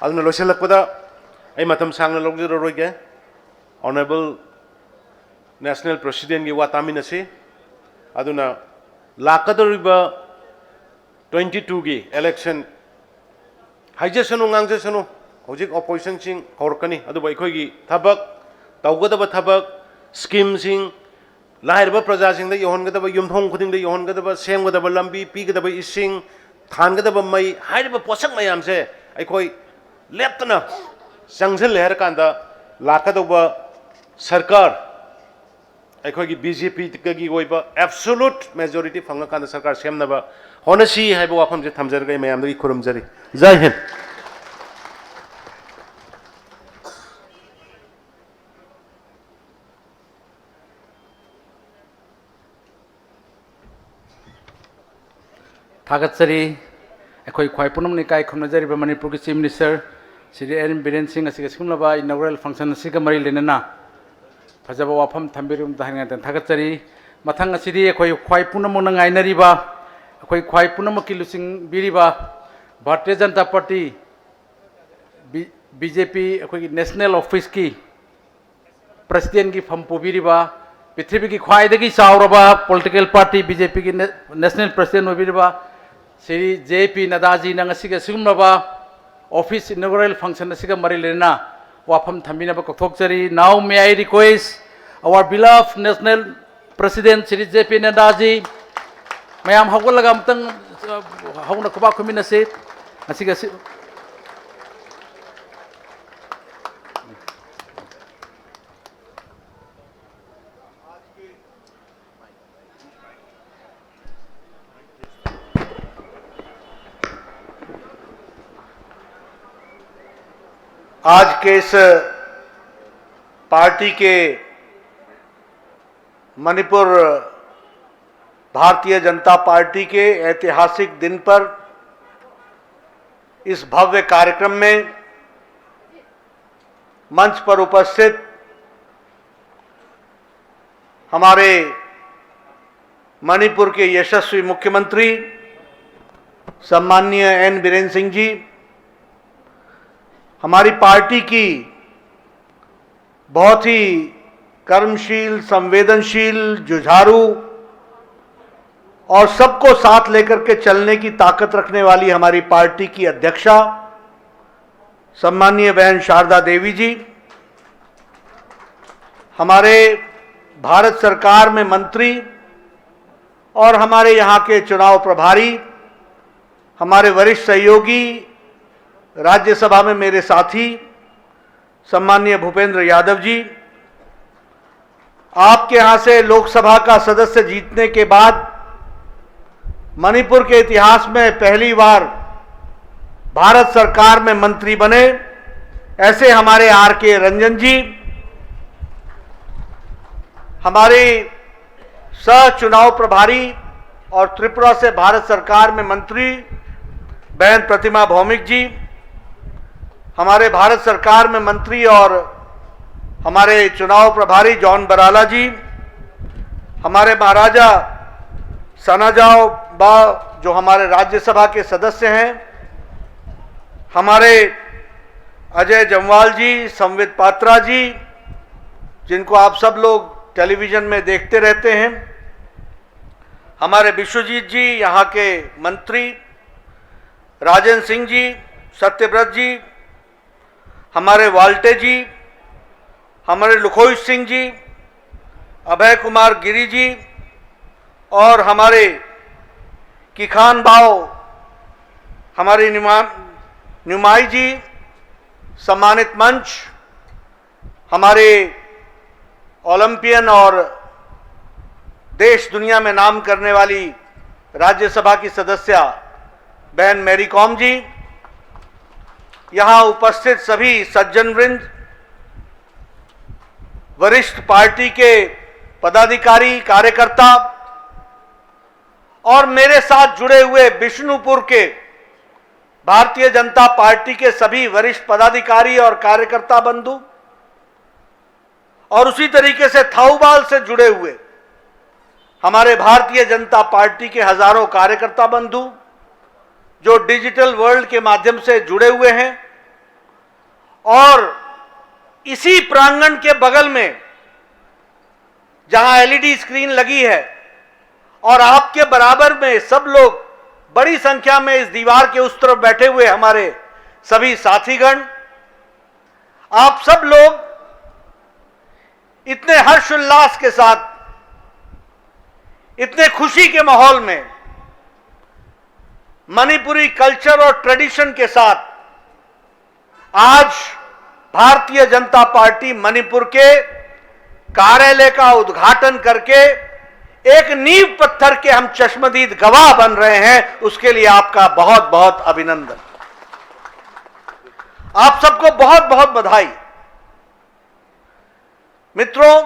aduna loselakpada ai matam sangna logjero roige honorable national president gi watamina se aduna lakadoriba 22 gi election haijasanu ngangjasanu hojik opposition sing horkani adu bai khoi gi thabak tawgadaba thabak scheme sing लाइरबा प्रजा Singh the योहनगदब युमथोंग खुदिंग the योहनगदब सेमगदब लंबी पीगदब इसिंग थानगदब मई हाइरबा पोसक मयाम से अखोई लेप्तना संगजल लेहर कांदा लाकदब सरकार अखोई की BJP की ओइबा एब्सोल्यूट मेजॉरिटी फंगा कांदा सरकार सेमनबा होनसी हाइबा वाफम जे थमजरगै मयाम द खुरमजरी जय हिंद थागतसरी अखोई ख्वाई पुनम निकाय खमनजरिबा मणिपुर की chief minister Shri N Biren Singh असिग सिमलबा इनॉग्रेल फंक्शन असिग मरी लेनना फजबा वाफम थंबिरुम दाहंगा थागतसरी मथंग असिदी अखोई ख्वाई पुनम नंगाइनरिबा अखोई ख्वाई पुनम की लुसिंग बिरिबा भारतीय जनता पार्टी BJP अखोई नेशनल ऑफिस की प्रेसिडेंट की फम पुबिरिबा पृथ्वी की ख्वाइदगी चावरबा पॉलिटिकल पार्टी BJP की नेशनल प्रेसिडेंट ओबिरिबा श्री JP नड्डाजी नंगसिग सिगुमबा ऑफिस इनॉग्रेल फंक्शन असिग मरी लेना वाफम थंबिनबा कथोकचरी now may I request our beloved national president Shri JP Nadda ji मैम हगलगा अमतंग हौना खुबा खुमिनसे असिग आज के इस पार्टी के मणिपुर भारतीय जनता पार्टी के ऐतिहासिक दिन पर इस भव्य कार्यक्रम में मंच पर उपस्थित हमारे मणिपुर के यशस्वी मुख्यमंत्री सम्माननीय एन बीरेन सिंह जी, हमारी पार्टी की बहुत ही कर्मशील, संवेदनशील, जुझारू और सबको साथ लेकर के चलने की ताकत रखने वाली हमारी पार्टी की अध्यक्षा सम्माननीय बहन शारदा देवी जी, हमारे भारत सरकार में मंत्री और हमारे यहाँ के चुनाव प्रभारी, हमारे वरिष्ठ सहयोगी, राज्यसभा में मेरे साथी सम्माननीय भूपेंद्र यादव जी, आपके यहाँ से लोकसभा का सदस्य जीतने के बाद मणिपुर के इतिहास में पहली बार भारत सरकार में मंत्री बने ऐसे हमारे आर के रंजन जी, हमारे सह चुनाव प्रभारी और त्रिपुरा से भारत सरकार में मंत्री बहन प्रतिमा भौमिक जी, हमारे भारत सरकार में मंत्री और हमारे चुनाव प्रभारी जॉन बराला जी, हमारे महाराजा सनाजाओ बा जो हमारे राज्यसभा के सदस्य हैं, हमारे अजय जमवाल जी, संवित पात्रा जी, जिनको आप सब लोग टेलीविजन में देखते रहते हैं, हमारे विश्वजीत जी यहाँ के मंत्री, राजेंद्र सिंह जी, सत्यव्रत जी, हमारे वाल्टे जी, हमारे लुखोई सिंह जी, अभय कुमार गिरी जी और हमारे किखान बाओ, हमारे नुमाई जी, सम्मानित मंच, हमारे ओलंपियन और देश दुनिया में नाम करने वाली राज्यसभा की सदस्य बहन मैरी कॉम जी, यहाँ उपस्थित सभी सज्जन वृंद, वरिष्ठ पार्टी के पदाधिकारी, कार्यकर्ता और मेरे साथ जुड़े हुए बिष्णुपुर के भारतीय जनता पार्टी के सभी वरिष्ठ पदाधिकारी और कार्यकर्ता बंधु और उसी तरीके से थाऊबाल से जुड़े हुए हमारे भारतीय जनता पार्टी के हजारों कार्यकर्ता बंधु जो डिजिटल वर्ल्ड के माध्यम से जुड़े हुए हैं और इसी प्रांगण के बगल में जहां एलईडी स्क्रीन लगी है और आपके बराबर में सब लोग बड़ी संख्या में इस दीवार के उस तरफ बैठे हुए हमारे सभी साथीगण, आप सब लोग इतने हर्षोल्लास के साथ, इतने खुशी के माहौल में मणिपुरी कल्चर और ट्रेडिशन के साथ आज भारतीय जनता पार्टी मणिपुर के कार्यालय का उद्घाटन करके एक नींव पत्थर के हम चश्मदीद गवाह बन रहे हैं, उसके लिए आपका बहुत बहुत अभिनंदन। आप सबको बहुत बहुत बधाई। मित्रों,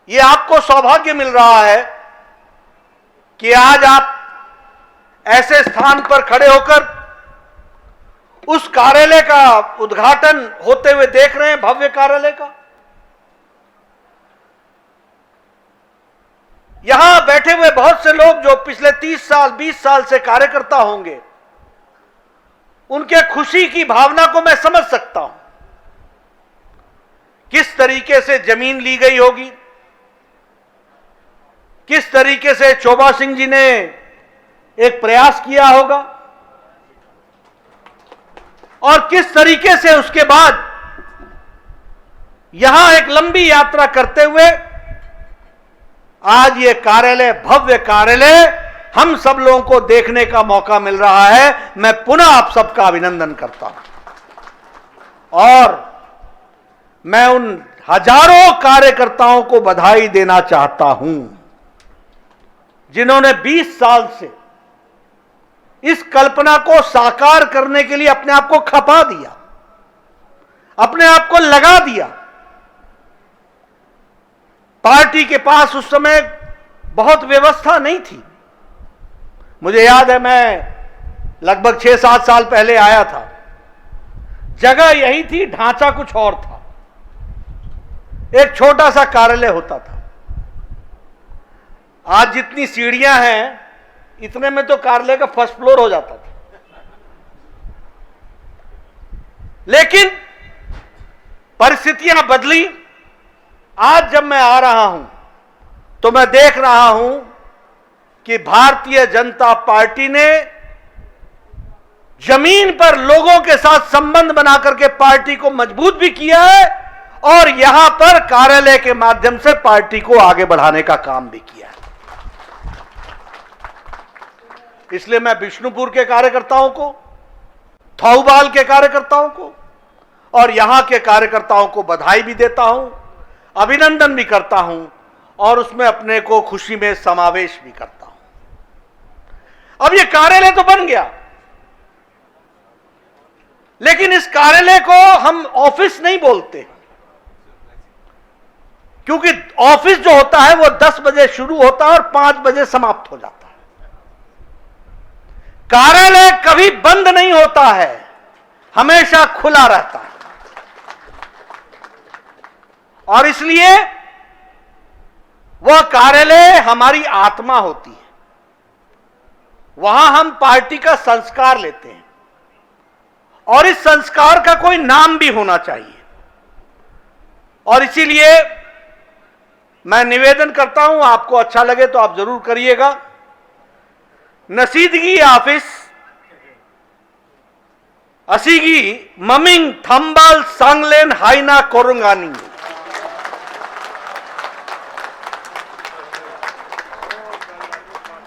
ये आपको सौभाग्य मिल रहा है कि आज आप ऐसे स्थान पर खड़े होकर उस कार्यालय का उद्घाटन होते हुए देख रहे हैं, भव्य कार्यालय का। यहां बैठे हुए बहुत से लोग जो पिछले 30 साल 20 साल से कार्यकर्ता होंगे, उनके खुशी की भावना को मैं समझ सकता हूं। किस तरीके से जमीन ली गई होगी, किस तरीके से चोबा सिंह जी ने एक प्रयास किया होगा और किस तरीके से उसके बाद यहां एक लंबी यात्रा करते हुए आज ये कार्यालय, भव्य कार्यालय हम सब लोगों को देखने का मौका मिल रहा है। मैं पुनः आप सबका अभिनंदन करता हूं और मैं उन हजारों कार्यकर्ताओं को बधाई देना चाहता हूं जिन्होंने 20 साल से इस कल्पना को साकार करने के लिए अपने आप को खपा दिया, अपने आप को लगा दिया। पार्टी के पास उस समय बहुत व्यवस्था नहीं थी। मुझे याद है, मैं लगभग 6-7 साल पहले आया था, जगह यही थी, ढांचा कुछ और था। एक छोटा सा कार्यालय होता था। आज जितनी सीढ़ियां हैं, इतने में तो कार्यालय का फर्स्ट फ्लोर हो जाता था। लेकिन परिस्थितियां बदली। आज जब मैं आ रहा हूं तो मैं देख रहा हूं कि भारतीय जनता पार्टी ने जमीन पर लोगों के साथ संबंध बनाकर के पार्टी को मजबूत भी किया है और यहां पर कार्यालय के माध्यम से पार्टी को आगे बढ़ाने का काम भी किया है। इसलिए मैं बिष्णुपुर के कार्यकर्ताओं को, थौबाल के कार्यकर्ताओं को और यहां के कार्यकर्ताओं को बधाई भी देता हूं, अभिनंदन भी करता हूं और उसमें अपने को खुशी में समावेश भी करता हूं। अब ये कार्यालय तो बन गया, लेकिन इस कार्यालय को हम ऑफिस नहीं बोलते, क्योंकि ऑफिस जो होता है वो 10 बजे शुरू होता है और 5 बजे समाप्त हो जाता है। कार्यालय कभी बंद नहीं होता है, हमेशा खुला रहता है। और इसलिए वह कार्यालय हमारी आत्मा होती है। वहां हम पार्टी का संस्कार लेते हैं और इस संस्कार का कोई नाम भी होना चाहिए। और इसीलिए मैं निवेदन करता हूं, आपको अच्छा लगे तो आप जरूर करिएगा। नसीदगी ऑफिस असीगी ममिंग थंबाल सांगलेन हाइना कोरुंगानी।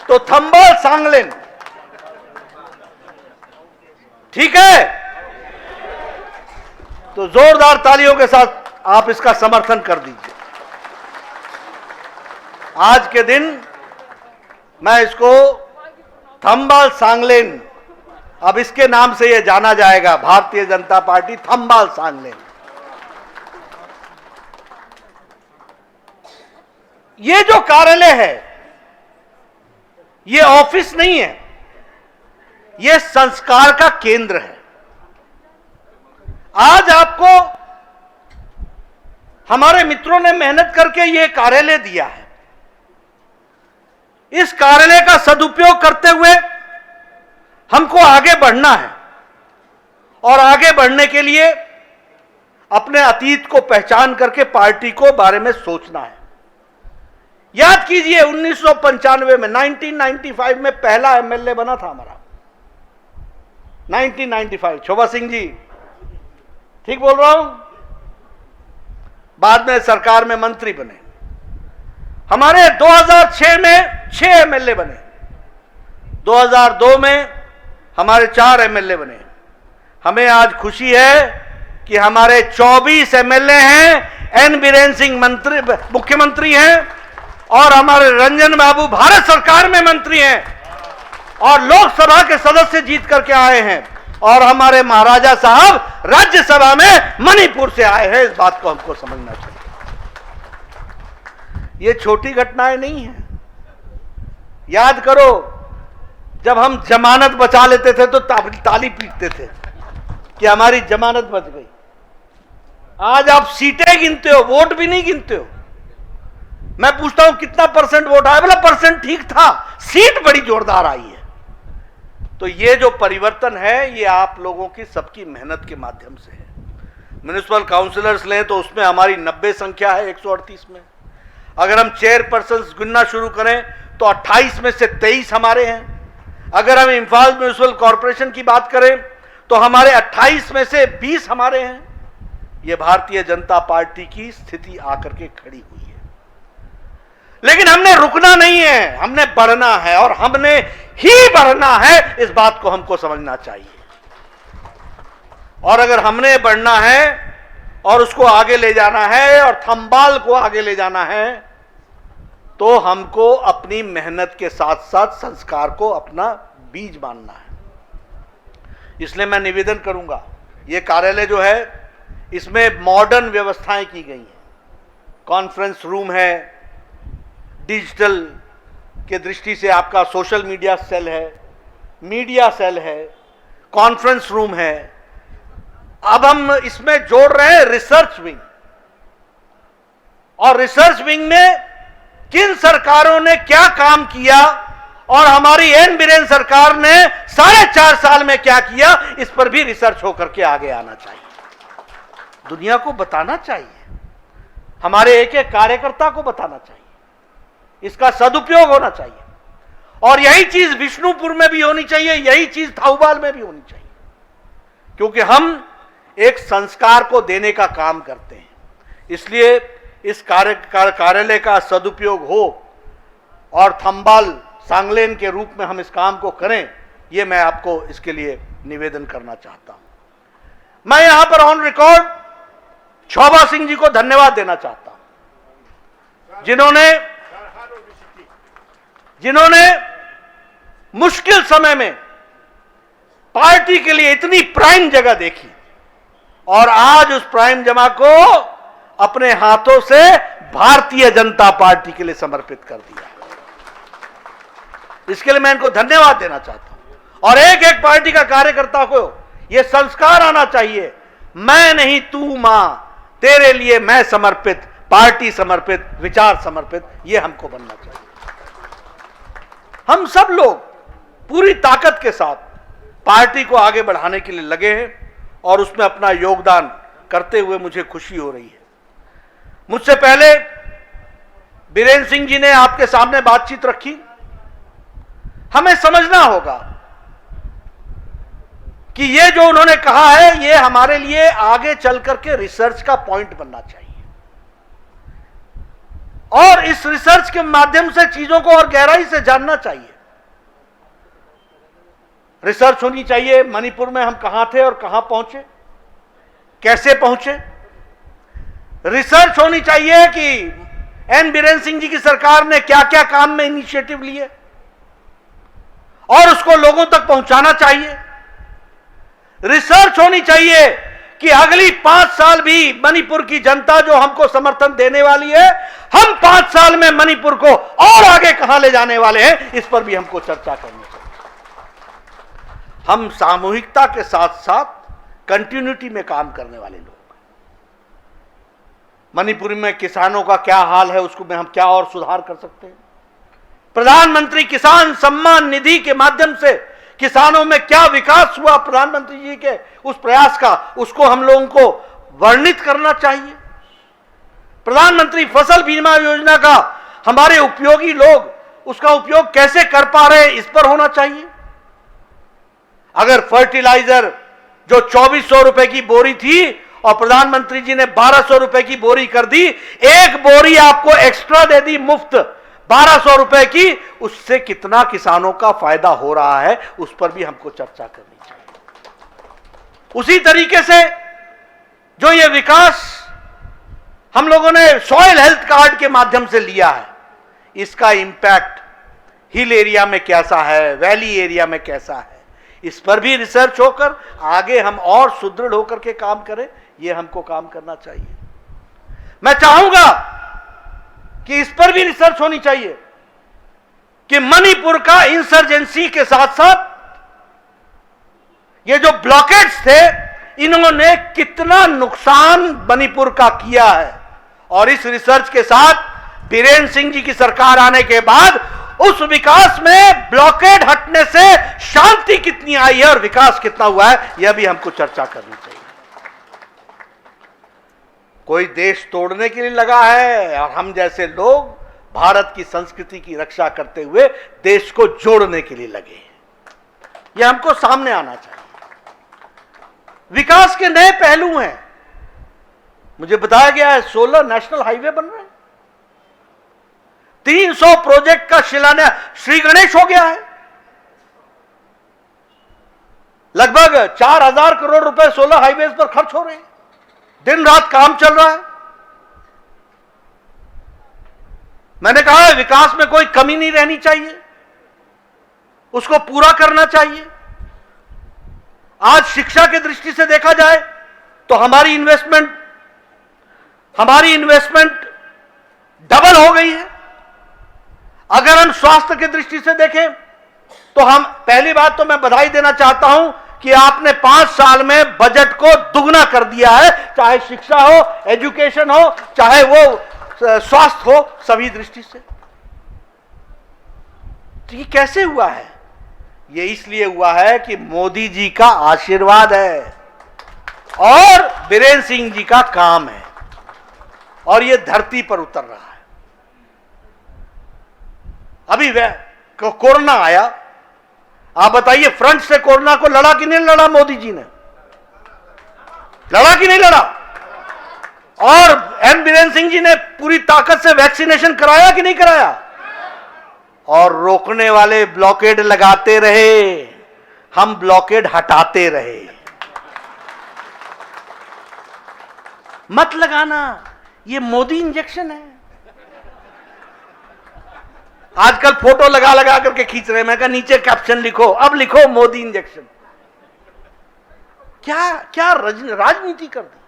तो थंबाल सांगलेन, ठीक है? तो जोरदार तालियों के साथ आप इसका समर्थन कर दीजिए। आज के दिन मैं इसको थंबाल सांगलेन, अब इसके नाम से यह जाना जाएगा, भारतीय जनता पार्टी थंबाल सांगलेन। ये जो कार्यालय है ये ऑफिस नहीं है, ये संस्कार का केंद्र है। आज आपको हमारे मित्रों ने मेहनत करके ये कार्यालय दिया है। इस कार्यालय का सदुपयोग करते हुए हमको आगे बढ़ना है और आगे बढ़ने के लिए अपने अतीत को पहचान करके पार्टी को बारे में सोचना है। याद कीजिए 1995 में, 1995 में पहला एमएलए बना था हमारा, 1995, शोभा सिंह जी, ठीक बोल रहा हूं? बाद में सरकार में मंत्री बने। हमारे 2006 में 6 एमएलए बने, 2002 में हमारे 4 एमएलए बने। हमें आज खुशी है कि हमारे 24 एमएलए हैं, एन बीरेन सिंह मंत्री मुख्यमंत्री हैं और हमारे रंजन बाबू भारत सरकार में मंत्री हैं और लोकसभा के सदस्य जीत करके आए हैं और हमारे महाराजा साहब राज्यसभा में मणिपुर से आए हैं। इस बात को हमको समझना चाहिए। ये छोटी घटनाएं नहीं है। याद करो, जब हम जमानत बचा लेते थे तो ताली पीटते थे कि हमारी जमानत बच गई। आज आप सीटें गिनते हो, वोट भी नहीं गिनते हो। मैं पूछता हूं कितना परसेंट वोट आया, बोला परसेंट ठीक था, सीट बड़ी जोरदार आई है। तो ये जो परिवर्तन है ये आप लोगों की सबकी मेहनत के माध्यम से है। म्युनिसिपल काउंसिलर्स लें तो उसमें हमारी 90 संख्या है 138 में। अगर हम चेयरपर्सन गिनना शुरू करें तो 28 में से 23 हमारे हैं। अगर हम इंफाल म्युनिसिपल कॉर्पोरेशन की बात करें तो हमारे 28 में से 20 हमारे हैं। यह भारतीय जनता पार्टी की स्थिति आकर के खड़ी हुई है। लेकिन हमने रुकना नहीं है, हमने बढ़ना है और हमने ही बढ़ना है, इस बात को हमको समझना चाहिए। और अगर हमने बढ़ना है और उसको आगे ले जाना है और थंबाल को आगे ले जाना है तो हमको अपनी मेहनत के साथ साथ संस्कार को अपना बीज मानना है। इसलिए मैं निवेदन करूंगा, ये कार्यालय जो है इसमें मॉडर्न व्यवस्थाएं की गई हैं। कॉन्फ्रेंस रूम है, डिजिटल के दृष्टि से आपका सोशल मीडिया सेल है, मीडिया सेल है, कॉन्फ्रेंस रूम है। अब हम इसमें जोड़ रहे हैं रिसर्च विंग, और रिसर्च विंग में किन सरकारों ने क्या काम किया और हमारी एन बीरेन सरकार ने 4.5 साल में क्या किया, इस पर भी रिसर्च होकर के आगे आना चाहिए, दुनिया को बताना चाहिए, हमारे एक एक कार्यकर्ता को बताना चाहिए, इसका सदुपयोग होना चाहिए। और यही चीज विष्णुपुर में भी होनी चाहिए, यही चीज थाउबाल में भी होनी चाहिए, क्योंकि हम एक संस्कार को देने का काम करते हैं। इसलिए इस कार्यालय का सदुपयोग हो और थंबाल सांगलेन के रूप में हम इस काम को करें, यह मैं आपको इसके लिए निवेदन करना चाहता हूं। मैं यहां पर ऑन रिकॉर्ड शोभा सिंह जी को धन्यवाद देना चाहता हूं, जिन्होंने मुश्किल समय में पार्टी के लिए इतनी प्राइम जगह देखी और आज उस प्राइम जगह को अपने हाथों से भारतीय जनता पार्टी के लिए समर्पित कर दिया। इसके लिए मैं इनको धन्यवाद देना चाहता हूं। और एक एक पार्टी का कार्यकर्ता को यह संस्कार आना चाहिए, मैं नहीं तू मां, तेरे लिए मैं समर्पित, पार्टी समर्पित, विचार समर्पित, यह हमको बनना चाहिए। हम सब लोग पूरी ताकत के साथ पार्टी को आगे बढ़ाने के लिए लगे हैं और उसमें अपना योगदान करते हुए मुझे खुशी हो रही है। मुझसे पहले बीरेन सिंह जी ने आपके सामने बातचीत रखी। हमें समझना होगा कि ये जो उन्होंने कहा है, ये हमारे लिए आगे चल करके रिसर्च का पॉइंट बनना चाहिए और इस रिसर्च के माध्यम से चीजों को और गहराई से जानना चाहिए। रिसर्च होनी चाहिए मणिपुर में हम कहां थे और कहां पहुंचे, कैसे पहुंचे। रिसर्च होनी चाहिए कि एन बीरेन सिंह जी की सरकार ने क्या क्या काम में इनिशिएटिव लिए और उसको लोगों तक पहुंचाना चाहिए। रिसर्च होनी चाहिए कि अगली 5 साल भी मणिपुर की जनता जो हमको समर्थन देने वाली है, हम 5 साल में मणिपुर को और आगे कहां ले जाने वाले हैं, इस पर भी हमको चर्चा करनी चाहिए। हम सामूहिकता के साथ साथ कंटिन्यूटी में काम करने वाले लोग। मणिपुर में किसानों का क्या हाल है, उसको में हम क्या और सुधार कर सकते हैं। प्रधानमंत्री किसान सम्मान निधि के माध्यम से किसानों में क्या विकास हुआ, प्रधानमंत्री जी के उस प्रयास का, उसको हम लोगों को वर्णित करना चाहिए। प्रधानमंत्री फसल बीमा योजना का हमारे उपयोगी लोग उसका उपयोग कैसे कर पा रहे हैं, इस पर होना चाहिए। अगर फर्टिलाइजर जो 2400 रुपए की बोरी थी और प्रधानमंत्री जी ने 1200 रुपए की बोरी कर दी, एक बोरी आपको एक्स्ट्रा दे दी मुफ्त 1200 रुपए की, उससे कितना किसानों का फायदा हो रहा है, उस पर भी हमको चर्चा करनी चाहिए। उसी तरीके से जो ये विकास हम लोगों ने सॉइल हेल्थ कार्ड के माध्यम से लिया है, इसका इंपैक्ट हिल एरिया में कैसा है, वैली एरिया में कैसा है, इस पर भी रिसर्च होकर आगे हम और सुदृढ़ होकर के काम करें, यह हमको काम करना चाहिए। मैं चाहूंगा कि इस पर भी रिसर्च होनी चाहिए कि मणिपुर का इंसर्जेंसी के साथ साथ ये जो ब्लॉकेट्स थे, इन्होंने कितना नुकसान मणिपुर का किया है। और इस रिसर्च के साथ बीरेन सिंह जी की सरकार आने के बाद उस विकास में ब्लॉकेड हटने से शांति कितनी आई है और विकास कितना हुआ है, यह भी हमको चर्चा करनी चाहिए। कोई देश तोड़ने के लिए लगा है और हम जैसे लोग भारत की संस्कृति की रक्षा करते हुए देश को जोड़ने के लिए लगे हैं, यह हमको सामने आना चाहिए। विकास के नए पहलू हैं। मुझे बताया गया है 16 नेशनल हाईवे बन रहे हैं, 300 प्रोजेक्ट का शिलान्यास श्री गणेश हो गया है। लगभग 4000 करोड़ रुपए 16 हाईवेज पर खर्च हो रहे हैं, दिन रात काम चल रहा है। मैंने कहा है विकास में कोई कमी नहीं रहनी चाहिए, उसको पूरा करना चाहिए। आज शिक्षा की दृष्टि से देखा जाए तो हमारी इन्वेस्टमेंट डबल हो गई है। अगर हम स्वास्थ्य की दृष्टि से देखें तो हम पहली बात तो मैं बधाई देना चाहता हूं कि आपने 5 साल में बजट को दुगना कर दिया है, चाहे शिक्षा हो, एजुकेशन हो, चाहे वो स्वास्थ्य हो, सभी दृष्टि से। तो ये कैसे हुआ है? ये इसलिए हुआ है कि मोदी जी का आशीर्वाद है और बीरेन्द्र सिंह जी का काम है, और ये धरती पर उतर रहा है। अभी कोरोना आया, आप बताइए फ्रंट से कोरोना को लड़ा कि नहीं लड़ा? मोदी जी ने लड़ा कि नहीं लड़ा? और एन बीरेन्द्र सिंह जी ने पूरी ताकत से वैक्सीनेशन कराया कि नहीं कराया? और रोकने वाले ब्लॉकेड लगाते रहे, हम ब्लॉकेड हटाते रहे। मत लगाना, ये मोदी इंजेक्शन है। आजकल फोटो लगा लगा करके खींच रहे हैं, मैं कहा नीचे कैप्शन लिखो, अब लिखो मोदी इंजेक्शन। क्या क्या राजनीति कर दी,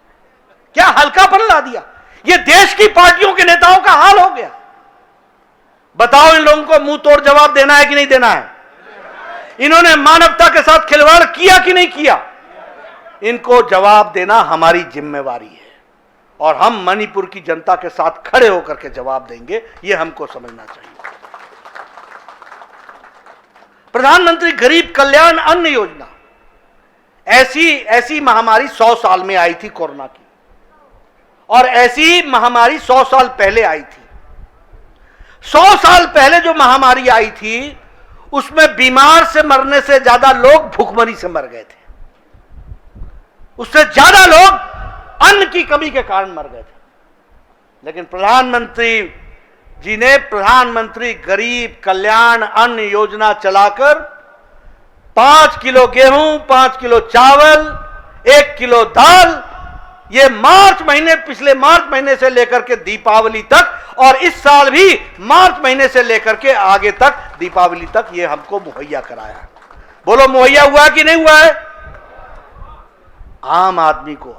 क्या हल्कापन ला दिया। ये देश की पार्टियों के नेताओं का हाल हो गया। बताओ इन लोगों को मुंह तोड़ जवाब देना है कि नहीं देना है? इन्होंने मानवता के साथ खिलवाड़ किया कि नहीं किया? इनको जवाब देना हमारी जिम्मेवारी है, और हम मणिपुर की जनता के साथ खड़े होकर के जवाब देंगे, यह हमको समझना चाहिए। प्रधानमंत्री गरीब कल्याण अन्न योजना, ऐसी महामारी 100 साल में आई थी कोरोना की, और ऐसी महामारी 100 साल पहले आई थी। 100 साल पहले जो महामारी आई थी उसमें बीमार से मरने से ज्यादा लोग भूखमरी से मर गए थे, उससे ज्यादा लोग अन्न की कमी के कारण मर गए थे। लेकिन प्रधानमंत्री जी ने प्रधानमंत्री गरीब कल्याण अन्न योजना चलाकर 5 किलो गेहूं, 5 किलो चावल, 1 किलो दाल, ये पिछले मार्च महीने से लेकर के दीपावली तक, और इस साल भी मार्च महीने से लेकर के आगे तक दीपावली तक ये हमको मुहैया कराया। बोलो मुहैया हुआ कि नहीं हुआ है? आम आदमी को।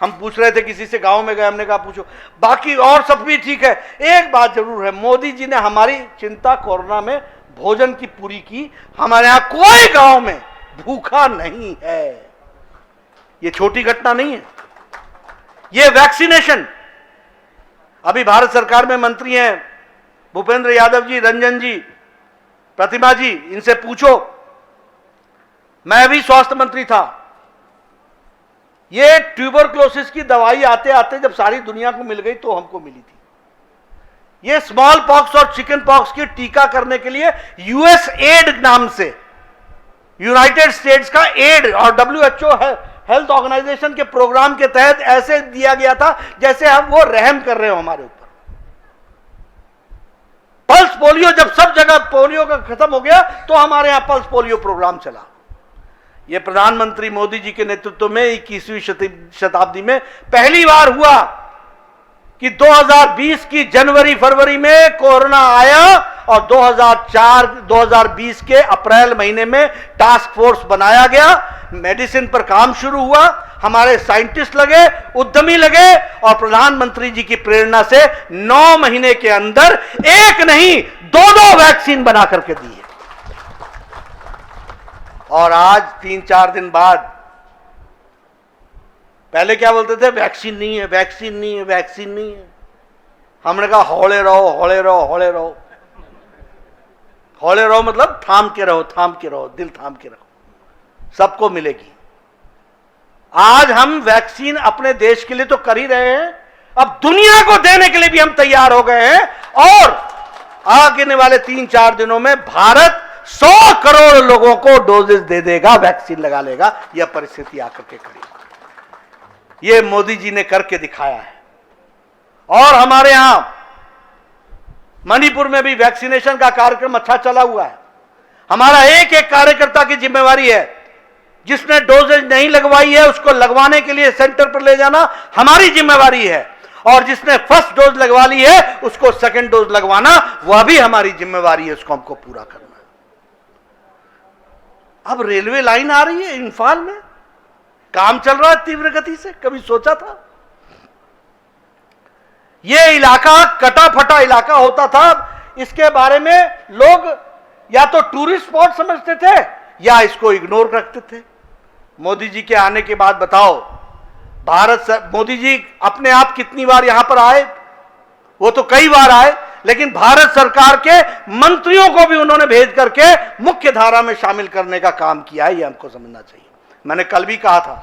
हम पूछ रहे थे, किसी से गांव में गए, हमने कहा पूछो, बाकी और सब भी ठीक है, एक बात जरूर है, मोदी जी ने हमारी चिंता कोरोना में भोजन की पूरी की। हमारे यहां कोई गांव में भूखा नहीं है। ये छोटी घटना नहीं है। ये वैक्सीनेशन, अभी भारत सरकार में मंत्री हैं भूपेंद्र यादव जी, रंजन जी, प्रतिमा जी, इनसे पूछो। मैं भी स्वास्थ्य मंत्री था। ये ट्यूबरक्लोसिस की दवाई आते आते जब सारी दुनिया को मिल गई तो हमको मिली थी। ये स्मॉल पॉक्स और चिकन पॉक्स की टीका करने के लिए यूएस एड नाम से, यूनाइटेड स्टेट्स का एड और WHO हेल्थ ऑर्गेनाइजेशन के प्रोग्राम के तहत ऐसे दिया गया था जैसे हम वो रहम कर रहे हो हमारे ऊपर। पल्स पोलियो, जब सब जगह पोलियो का खत्म हो गया तो हमारे यहां पल्स पोलियो प्रोग्राम चला। यह प्रधानमंत्री मोदी जी के नेतृत्व में 21वीं शताब्दी में पहली बार हुआ कि 2020 की जनवरी फरवरी में कोरोना आया, और 2020 के अप्रैल महीने में टास्क फोर्स बनाया गया, मेडिसिन पर काम शुरू हुआ, हमारे साइंटिस्ट लगे, उद्यमी लगे, और प्रधानमंत्री जी की प्रेरणा से 9 महीने के अंदर एक नहीं 2 वैक्सीन बना करके दी है। और आज 3-4 दिन बाद, पहले क्या बोलते थे, वैक्सीन नहीं है, वैक्सीन नहीं है, वैक्सीन नहीं है। हमने कहा हौले रहो, हौले रहो, हौले रहो। हौले रहो मतलब थाम के रहो, थाम के रहो, दिल थाम के रहो, सबको मिलेगी। आज हम वैक्सीन अपने देश के लिए तो कर ही रहे हैं, अब दुनिया को देने के लिए भी हम तैयार हो गए हैं, और आगे वाले 3-4 दिनों में भारत 100 करोड़ लोगों को डोजेस दे देगा, वैक्सीन लगा लेगा। यह परिस्थिति आकर के खड़ी, यह मोदी जी ने करके दिखाया है। और हमारे यहां मणिपुर में भी वैक्सीनेशन का कार्यक्रम अच्छा चला हुआ है। हमारा एक एक कार्यकर्ता की जिम्मेवारी है, जिसने डोजेज नहीं लगवाई है उसको लगवाने के लिए सेंटर पर ले जाना हमारी जिम्मेवारी है, और जिसने फर्स्ट डोज लगवा ली है उसको सेकंड डोज लगवाना वह भी हमारी जिम्मेवारी है, उसको हमको पूरा करना। अब रेलवे लाइन आ रही है इंफाल में, काम चल रहा है तीव्र गति से, कभी सोचा था? यह इलाका कटा फटा इलाका होता था, इसके बारे में लोग या तो टूरिस्ट स्पॉट समझते थे या इसको इग्नोर करते थे। मोदी जी के आने के बाद बताओ, मोदी जी अपने आप कितनी बार यहां पर आए? वो तो कई बार आए, लेकिन भारत सरकार के मंत्रियों को भी उन्होंने भेज करके मुख्य धारा में शामिल करने का काम किया है। ये हमको समझना चाहिए। मैंने कल भी कहा था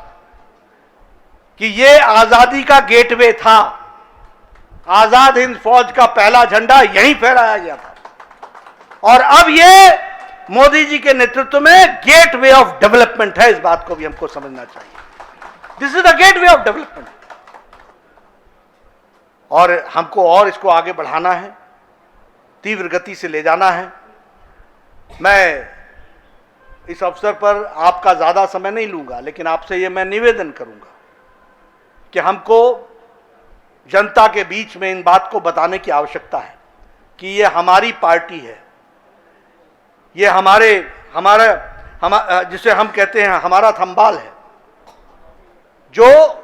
कि ये आजादी का गेटवे था। आजाद हिंद फौज का पहला झंडा यहीं फहराया गया था, और अब ये मोदी जी के नेतृत्व में गेटवे ऑफ डेवलपमेंट है। इस बात को भी हमको समझना चाहिए। This is the gateway of development, और हमको और इसको आगे बढ़ाना है, तीव्र गति से ले जाना है। मैं इस अवसर पर आपका ज्यादा समय नहीं लूंगा, लेकिन आपसे ये मैं निवेदन करूंगा कि हमको जनता के बीच में इन बात को बताने की आवश्यकता है कि ये हमारी पार्टी है, ये हमारा जिसे हम कहते हैं हमारा थंबाल है, जो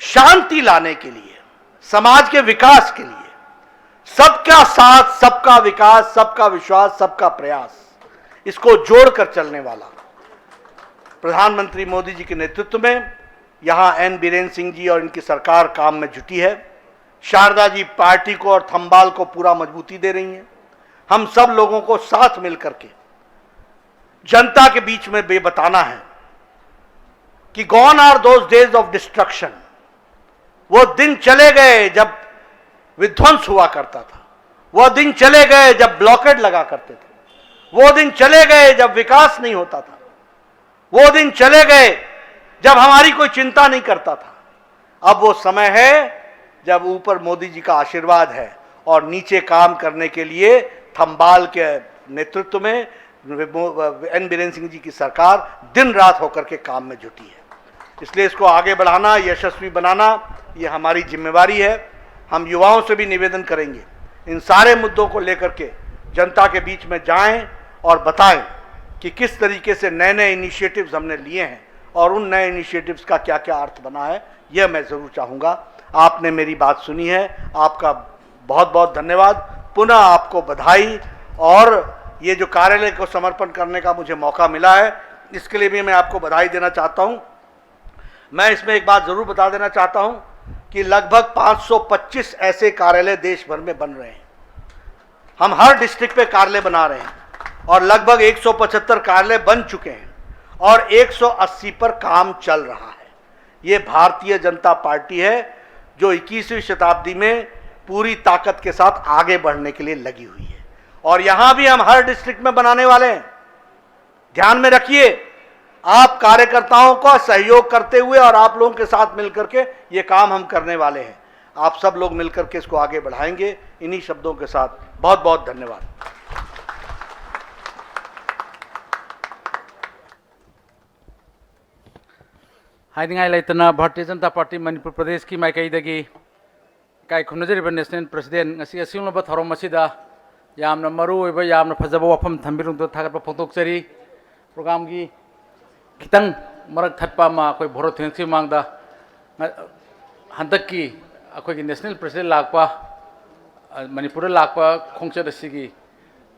शांति लाने के लिए, समाज के विकास के लिए, सबका साथ, सबका विकास, सबका विश्वास, सबका प्रयास, इसको जोड़कर चलने वाला प्रधानमंत्री मोदी जी के नेतृत्व में यहां एन बीरेन सिंह जी और इनकी सरकार काम में जुटी है। शारदा जी पार्टी को और थंबाल को पूरा मजबूती दे रही हैं। हम सब लोगों को साथ मिलकर के जनता के बीच में बताना है कि gone are those days of destruction. वो दिन चले गए जब विध्वंस हुआ करता था, वो दिन चले गए जब ब्लॉकेड लगा करते थे, वो दिन चले गए जब विकास नहीं होता था, वो दिन चले गए जब हमारी कोई चिंता नहीं करता था। अब वो समय है जब ऊपर मोदी जी का आशीर्वाद है और नीचे काम करने के लिए थंबाल के नेतृत्व में एन बीरेन सिंह जी की सरकार दिन रात होकर के काम में जुटी है। इसलिए इसको आगे बढ़ाना, यशस्वी बनाना, ये हमारी जिम्मेवारी है। हम युवाओं से भी निवेदन करेंगे, इन सारे मुद्दों को लेकर के जनता के बीच में जाएं और बताएं कि किस तरीके से नए नए इनिशिएटिव्स हमने लिए हैं और उन नए इनिशिएटिव्स का क्या क्या अर्थ बना है, यह मैं ज़रूर चाहूँगा। आपने मेरी बात सुनी है, आपका बहुत बहुत धन्यवाद। पुनः आपको बधाई, और ये जो कार्यालय को समर्पण करने का मुझे मौका मिला है, इसके लिए भी मैं आपको बधाई देना चाहता हूँ। मैं इसमें एक बात ज़रूर बता देना चाहता हूँ कि लगभग 525 ऐसे कार्यालय देश भर में बन रहे हैं। हम हर डिस्ट्रिक्ट पे कार्यालय बना रहे हैं, और लगभग 175 कार्यालय बन चुके हैं और 180 पर काम चल रहा है। ये भारतीय जनता पार्टी है जो 21वीं शताब्दी में पूरी ताकत के साथ आगे बढ़ने के लिए लगी हुई है, और यहां भी हम हर डिस्ट्रिक्ट में बनाने वाले हैं। ध्यान में रखिए, आप कार्यकर्ताओं का सहयोग करते हुए और आप लोगों के साथ मिलकर के ये काम हम करने वाले हैं। आप सब लोग मिलकर के इसको आगे बढ़ाएंगे। इन्हीं शब्दों के साथ बहुत बहुत धन्यवाद। हाइनिंगाई लेतना भारतीय जनता पार्टी मणिपुर प्रदेश की माइकईदगी काय खुनजरिबा national president ngasi asinglaba thorom asida yamna maru oiba yamna phajaba wafam thambirungdo thagatpa phongtokchari program gi खितंग मरक थटपा मा कोई भरो थेंसी मांगदा हंतक की अखोई नेशनल प्रेसिडेंट लाकपा मणिपुर लाकपा खोंगचद सिगी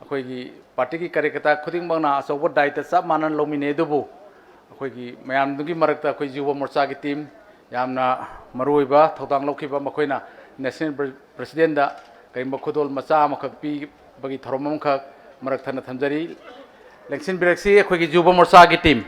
अखोई की पार्टी की कार्यकर्ता खुदिंग बंगना अचौब दायित्व सब मानन लौमिने दुबु अखोई की मयामदुगी मरकता अखोई युवा मोर्चा की टीम यामना मरुइबा थौदांग लौखिबा मखोइना नेशनल प्रेसिडेंट दा कई मखुदोल मचा मखक पी बगी थरोम मखक मरक थना थमजरी लेक्सिन बिरक्सी अखोई की युवा मोर्चा की team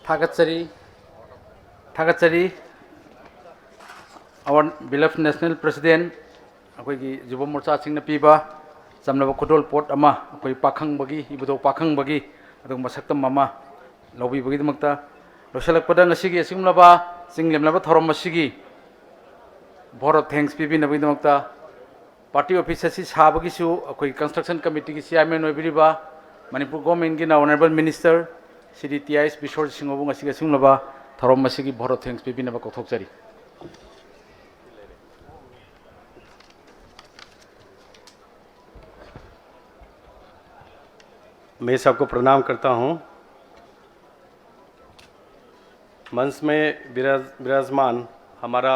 थागतचरी our beloved national president अखोई की युवा मोर्चा सिंह पीबा चमनब खुदोल पोट अमा अखोई पाखंग बगी इबुदो पाखंग बगी अदुग मसक्तम अमा लौबी बगी दमक्ता लोसलकपदा ngasiगी असिंगलबा सिंगलेमलबा थोरम मसिगी भोरो थैंक्स पीबी नबी दमक्ता पार्टी ऑफिस असी साबगिसु अखोई कंस्ट्रक्शन कमिटी की चेयरमैन ओइबिरिबा मणिपुर गवर्नमेंट की ऑनरेबल मिनिस्टर श्री टीआईएस बिश्वर सिंहबु ngasi sunglaba thorom masigi bhoro thanks pibinaba kothokjari मैं सबको प्रणाम करता हूँ। मंच में विराजमान हमारा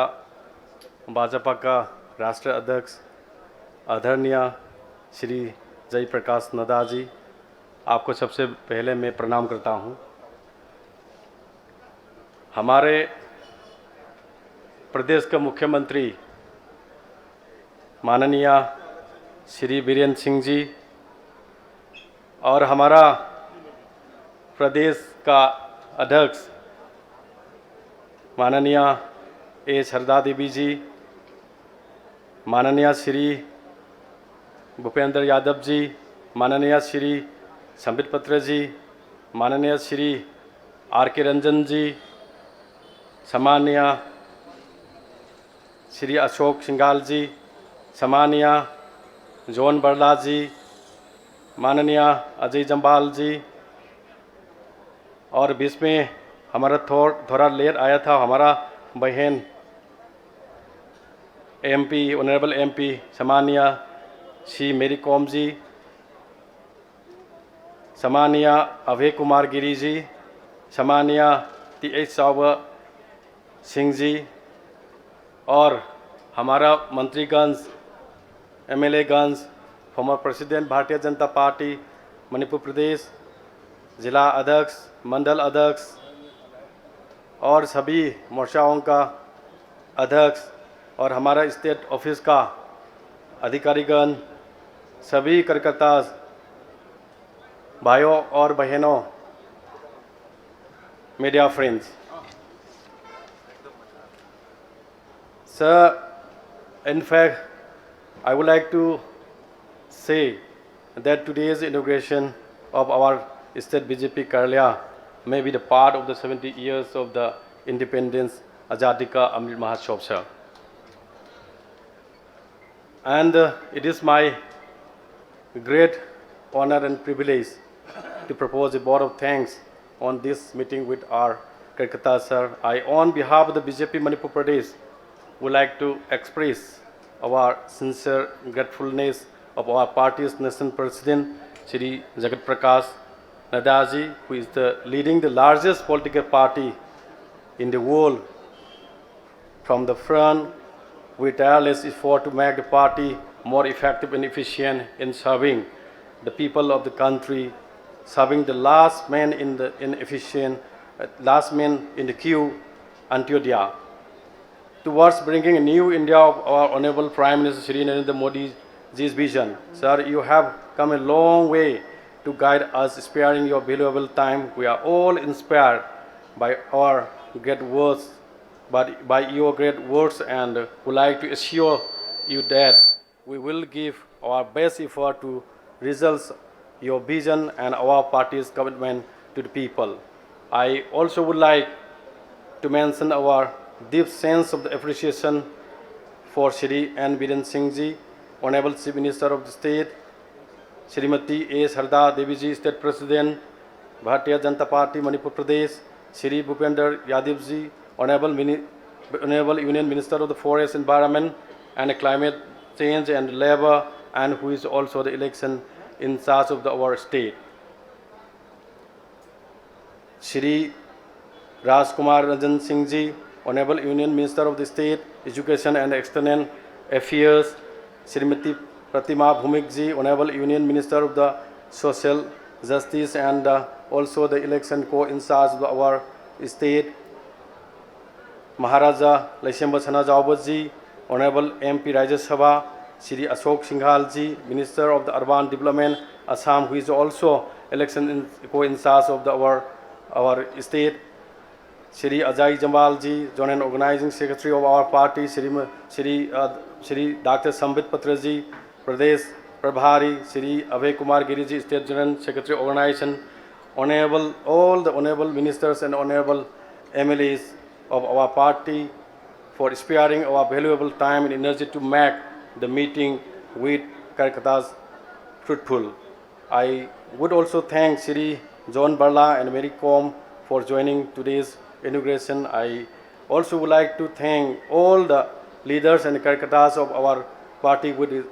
भाजपा का राष्ट्रीय अध्यक्ष आदरणीय श्री जयप्रकाश नड्डा जी, आपको सबसे पहले मैं प्रणाम करता हूँ। हमारे प्रदेश का मुख्यमंत्री माननीय श्री बीरेंद्र सिंह जी और हमारा प्रदेश का अध्यक्ष माननीय ए शारदा देवी जी, माननीय श्री भूपेंद्र यादव जी, माननीय श्री संबित पत्र जी, माननीय श्री आर के रंजन जी, सम्माननीय श्री अशोक सिंघाल जी, सम्माननीय जॉन बरला जी, माननीय अजय जम्बाल जी, और बीच में हमारा थोड़ा लेट आया था हमारा बहन एमपी ऑनरेबल एमपी सम्माननीय श्री मेरी कॉम जी, सम्माननीय अभय कुमार गिरी जी, सम्माननीय टी.एच. साव सिंह जी, और हमारा मंत्रीगण, एमएलएगण, फॉर्मर प्रेसिडेंट भारतीय जनता पार्टी मणिपुर प्रदेश, जिला अध्यक्ष, मंडल अध्यक्ष और सभी मोर्चाओं का अध्यक्ष और हमारा स्टेट ऑफिस का अधिकारीगण, सभी कार्यकर्ता भाइयों और बहनों, media friends, sir, in fact, I would like to say that today's inauguration of our state BJP Karya may be the part of the 70 years of the independence Azadi Ka Amrit Mahotsav, sir. And it is my great honor and privilege to propose a vote of thanks on this meeting with our Kolkata sir. I, on behalf of the BJP Manipur Pradesh, would like to express our sincere gratefulness of our party's national president, Shri Jagat Prakash Nadda ji, who is leading the largest political party in the world. From the front, with tireless effort to make the party more effective and efficient in serving the people of the country, serving the last man in the last man in the queue, Antyodaya, towards bringing a new India of our Honorable Prime Minister Shri Narendra Modi's vision. Sir, you have come a long way to guide us, sparing your valuable time. We are all inspired by our great words, but by your great words, and would like to assure you that we will give our best effort to realize your vision and our party's commitment to the people. I also would like to mention our deep sense of the appreciation for Shri N. Biren Singh ji, Honorable Chief Minister of the State, Srimati A. Sarda Devi ji, State President, Bharatiya Janata Party, Manipur Pradesh, Shri Bhupender Yadav ji, Honorable Union Minister of the Forest, Environment and Climate Change and Labour, and who is also the election in charge of our state. Shri Rajkumar Ranjan Singh ji, Honorable Union Minister of the State, Education and External Affairs, Srimati Pratima Bhumik ji, Honorable Union Minister of the Social Justice and also the election in charge of our state, Maharaja Laishyamba Chana Jawbat ji, Honorable MP Rajya Sabha, Shri Ashok Singhal ji, Minister of the Urban Development, Assam, who is also election in charge of our state, Shri Ajay Jambal ji, Joint and Organizing Secretary of our party, Shri Dr. Sambit Patra ji, Pradesh Prabhari, Shri Abhay Kumar Giri ji, State General Secretary Organization, all the honorable ministers and honorable MLAs of our party for sparing our valuable time and energy to make the meeting with Kolkata's fruitful. I would also thank Shri John Barla and Mary Com for joining today's inauguration. I also would like to thank all the leaders and Kolkatas of our party with a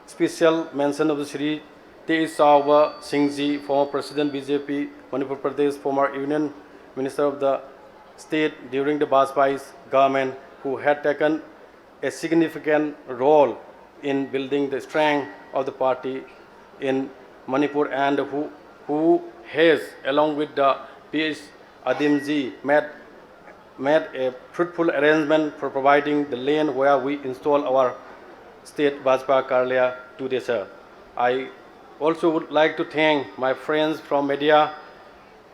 special mention of the Shri Teesawar Singh Ji, former President BJP Manipur Pradesh, former Union Minister of the State during the Bajpayee's government, who had taken a significant role in building the strength of the party in Manipur, and who has, along with the PS Adim Ji, made a fruitful arrangement for providing the land where we install our state Bajpa Karya today, sir. I also would like to thank my friends from media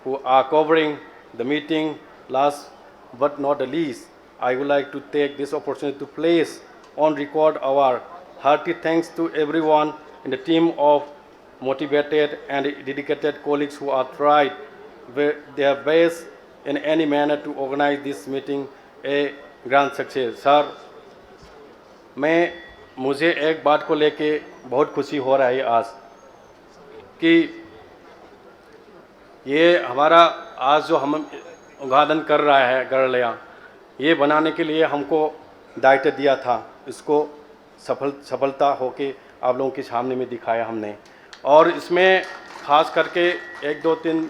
who are covering the meeting. Last but not the least, I would like to take this opportunity to place on record our hearty thanks to everyone in the team of motivated and dedicated colleagues who are tried their best in any manner to organize this meeting a grand success. Sir, मुझे एक बात को लेके बहुत खुशी हो रहा है आज कि ये हमारा आज जो हम उद्घाटन कर रहा है गढ़लिया, ये बनाने के लिए हमको दायित्व दिया था, इसको सफलता होके आप लोगों के सामने में दिखाया हमने। और इसमें खास करके 1, 2, 3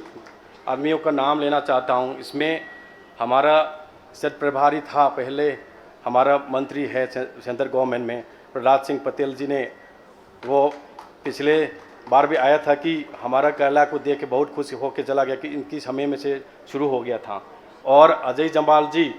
आदमियों का नाम लेना चाहता हूँ। इसमें हमारा सेट प्रभारी था, पहले हमारा मंत्री है सेंट्रल गवर्नमेंट में, प्रहलाद सिंह पटेल जी ने, वो पिछले बार भी आया था कि हमारा केरला को देख के बहुत खुशी होकर चला गया कि इनकी समय में से शुरू हो गया था। और अजय जम्बाल जी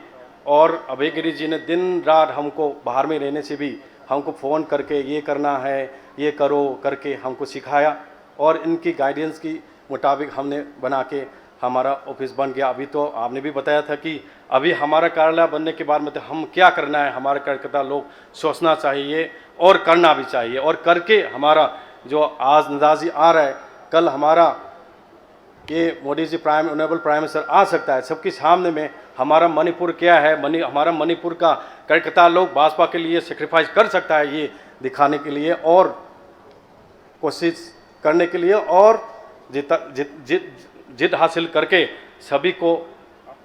और अभय गिरी जी ने दिन रात हमको बाहर में रहने से भी हमको फ़ोन करके ये करना है, ये करो करके हमको सिखाया, और इनकी गाइडेंस की मुताबिक हमने बना के हमारा ऑफिस बन गया। अभी तो आपने भी बताया था कि अभी हमारा कार्यालय बनने के बाद मतलब हम क्या करना है, हमारे कार्यकर्ता लोग सोचना चाहिए और करना भी चाहिए, और करके हमारा जो आज नदाजी आ रहा है, कल हमारा ये Modi ji honourable prime minister आ सकता है, सबके सामने में हमारा मणिपुर क्या है, हमारा मणिपुर का कार्यकर्ता लोग भाजपा के लिए सेक्रीफाइस कर सकता है, ये दिखाने के लिए और कोशिश करने के लिए और जीत हासिल करके सभी को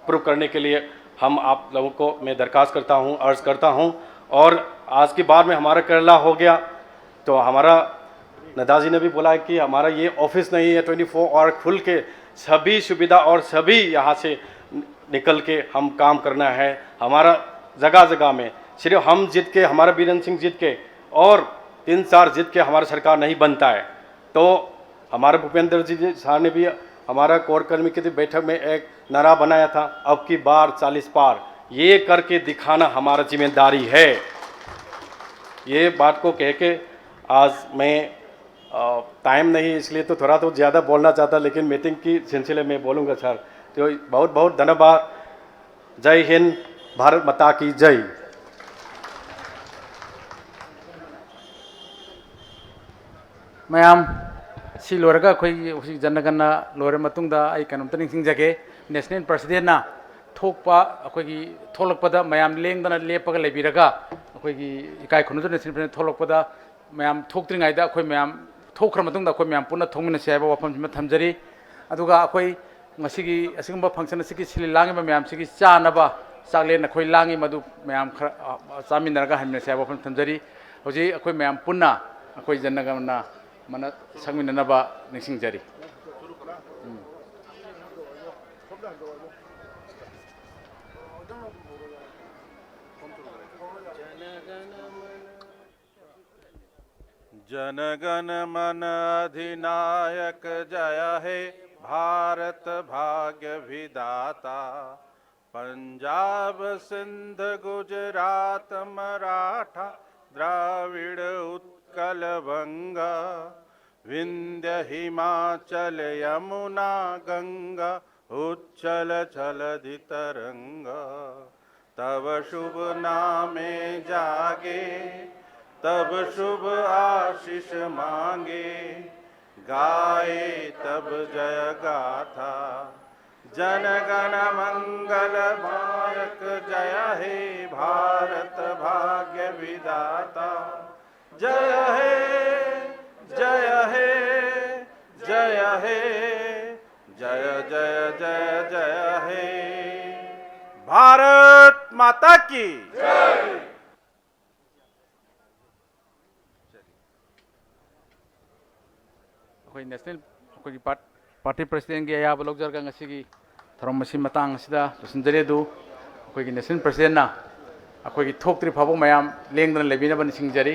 प्रूव करने के लिए हम आप लोगों को मैं दरख्वास्त करता हूं, अर्ज करता हूं। और आज के बाद में हमारा केरला हो गया तो हमारा नदाजी ने भी बोला है कि हमारा ये ऑफिस नहीं है, 24 आवर खुल के सभी सुविधा और सभी यहाँ से निकल के हम काम करना है। हमारा जगह जगह में सिर्फ हम जीत के, हमारा बीरेंद्र सिंह जीत के और 3-4 जीत के हमारा सरकार नहीं बनता है। तो हमारे भूपेंद्र जी साहब ने भी हमारा कोर कर्मी की बैठक में एक नारा बनाया था, अब की बार 40 पार, ये करके दिखाना हमारा जिम्मेदारी है। ये बात को कह के आज मैं टाइम नहीं इसलिए तो थोड़ा तो ज़्यादा बोलना चाहता, लेकिन मीटिंग की सिलसिले में बोलूँगा सर। तो बहुत बहुत धन्यवाद। जय हिंद, भारत माता की जय। मैम सी लोरगा अखोई जनगणना लोरे मतुंगदा आई कनमत निंसिंगजगे नेशनल प्रेसिडेंट ना थोकपा अखोई थोलकपदा मैम लेंगदना लेपगा लेबिरगा अखोई इकाई खुनुद नेशनल प्रेसिडेंट थोलकपदा मैम थोकत्रिंगाइदा अखोई मैम थोखर मतुंगदा अखोई मैम पुनः थोंगमिनसे हाइबा वाफम जिमा थमजरी। अदुगा अखोई ngasiगी असिगुंबा फंक्शन असिगी सिली लांगिबा मैम सिगी चानबा चाकले नखोई लांगी मदु मैम खरा चामिनरगा हाइमिनसे हाइबा वाफम थमजरी। होजी अखोई मैम पुनः अखोई जनगणना मन संगमिननबा निंसिंगजरी। जनगण मन अधिनायक जय हे भारत भाग्य विधाता, पंजाब सिंध गुजरात मराठा द्राविड़ उत्कल बंगा, विंध्य हिमाचल यमुना गंगा उच्चल चलधि तरंगा। तब शुभ नामे जागे तब शुभ आशीष मांगे, गाए तब जय गाथा जनगण मंगल भारत जय हे भारत भाग्य विधाता। जय हे भारत माता की अखोई नेशनल अखोई पार्टी प्रेसिडेंट की अयाब लौजरगा ngasi थरम मसी मतंग असिदा लसनजरे दु अखोई नेशनल प्रेसिडेंट ना अखोई थोक्ट्री फाबो मयाम लेंगदन लेबिना बन सिंगजरी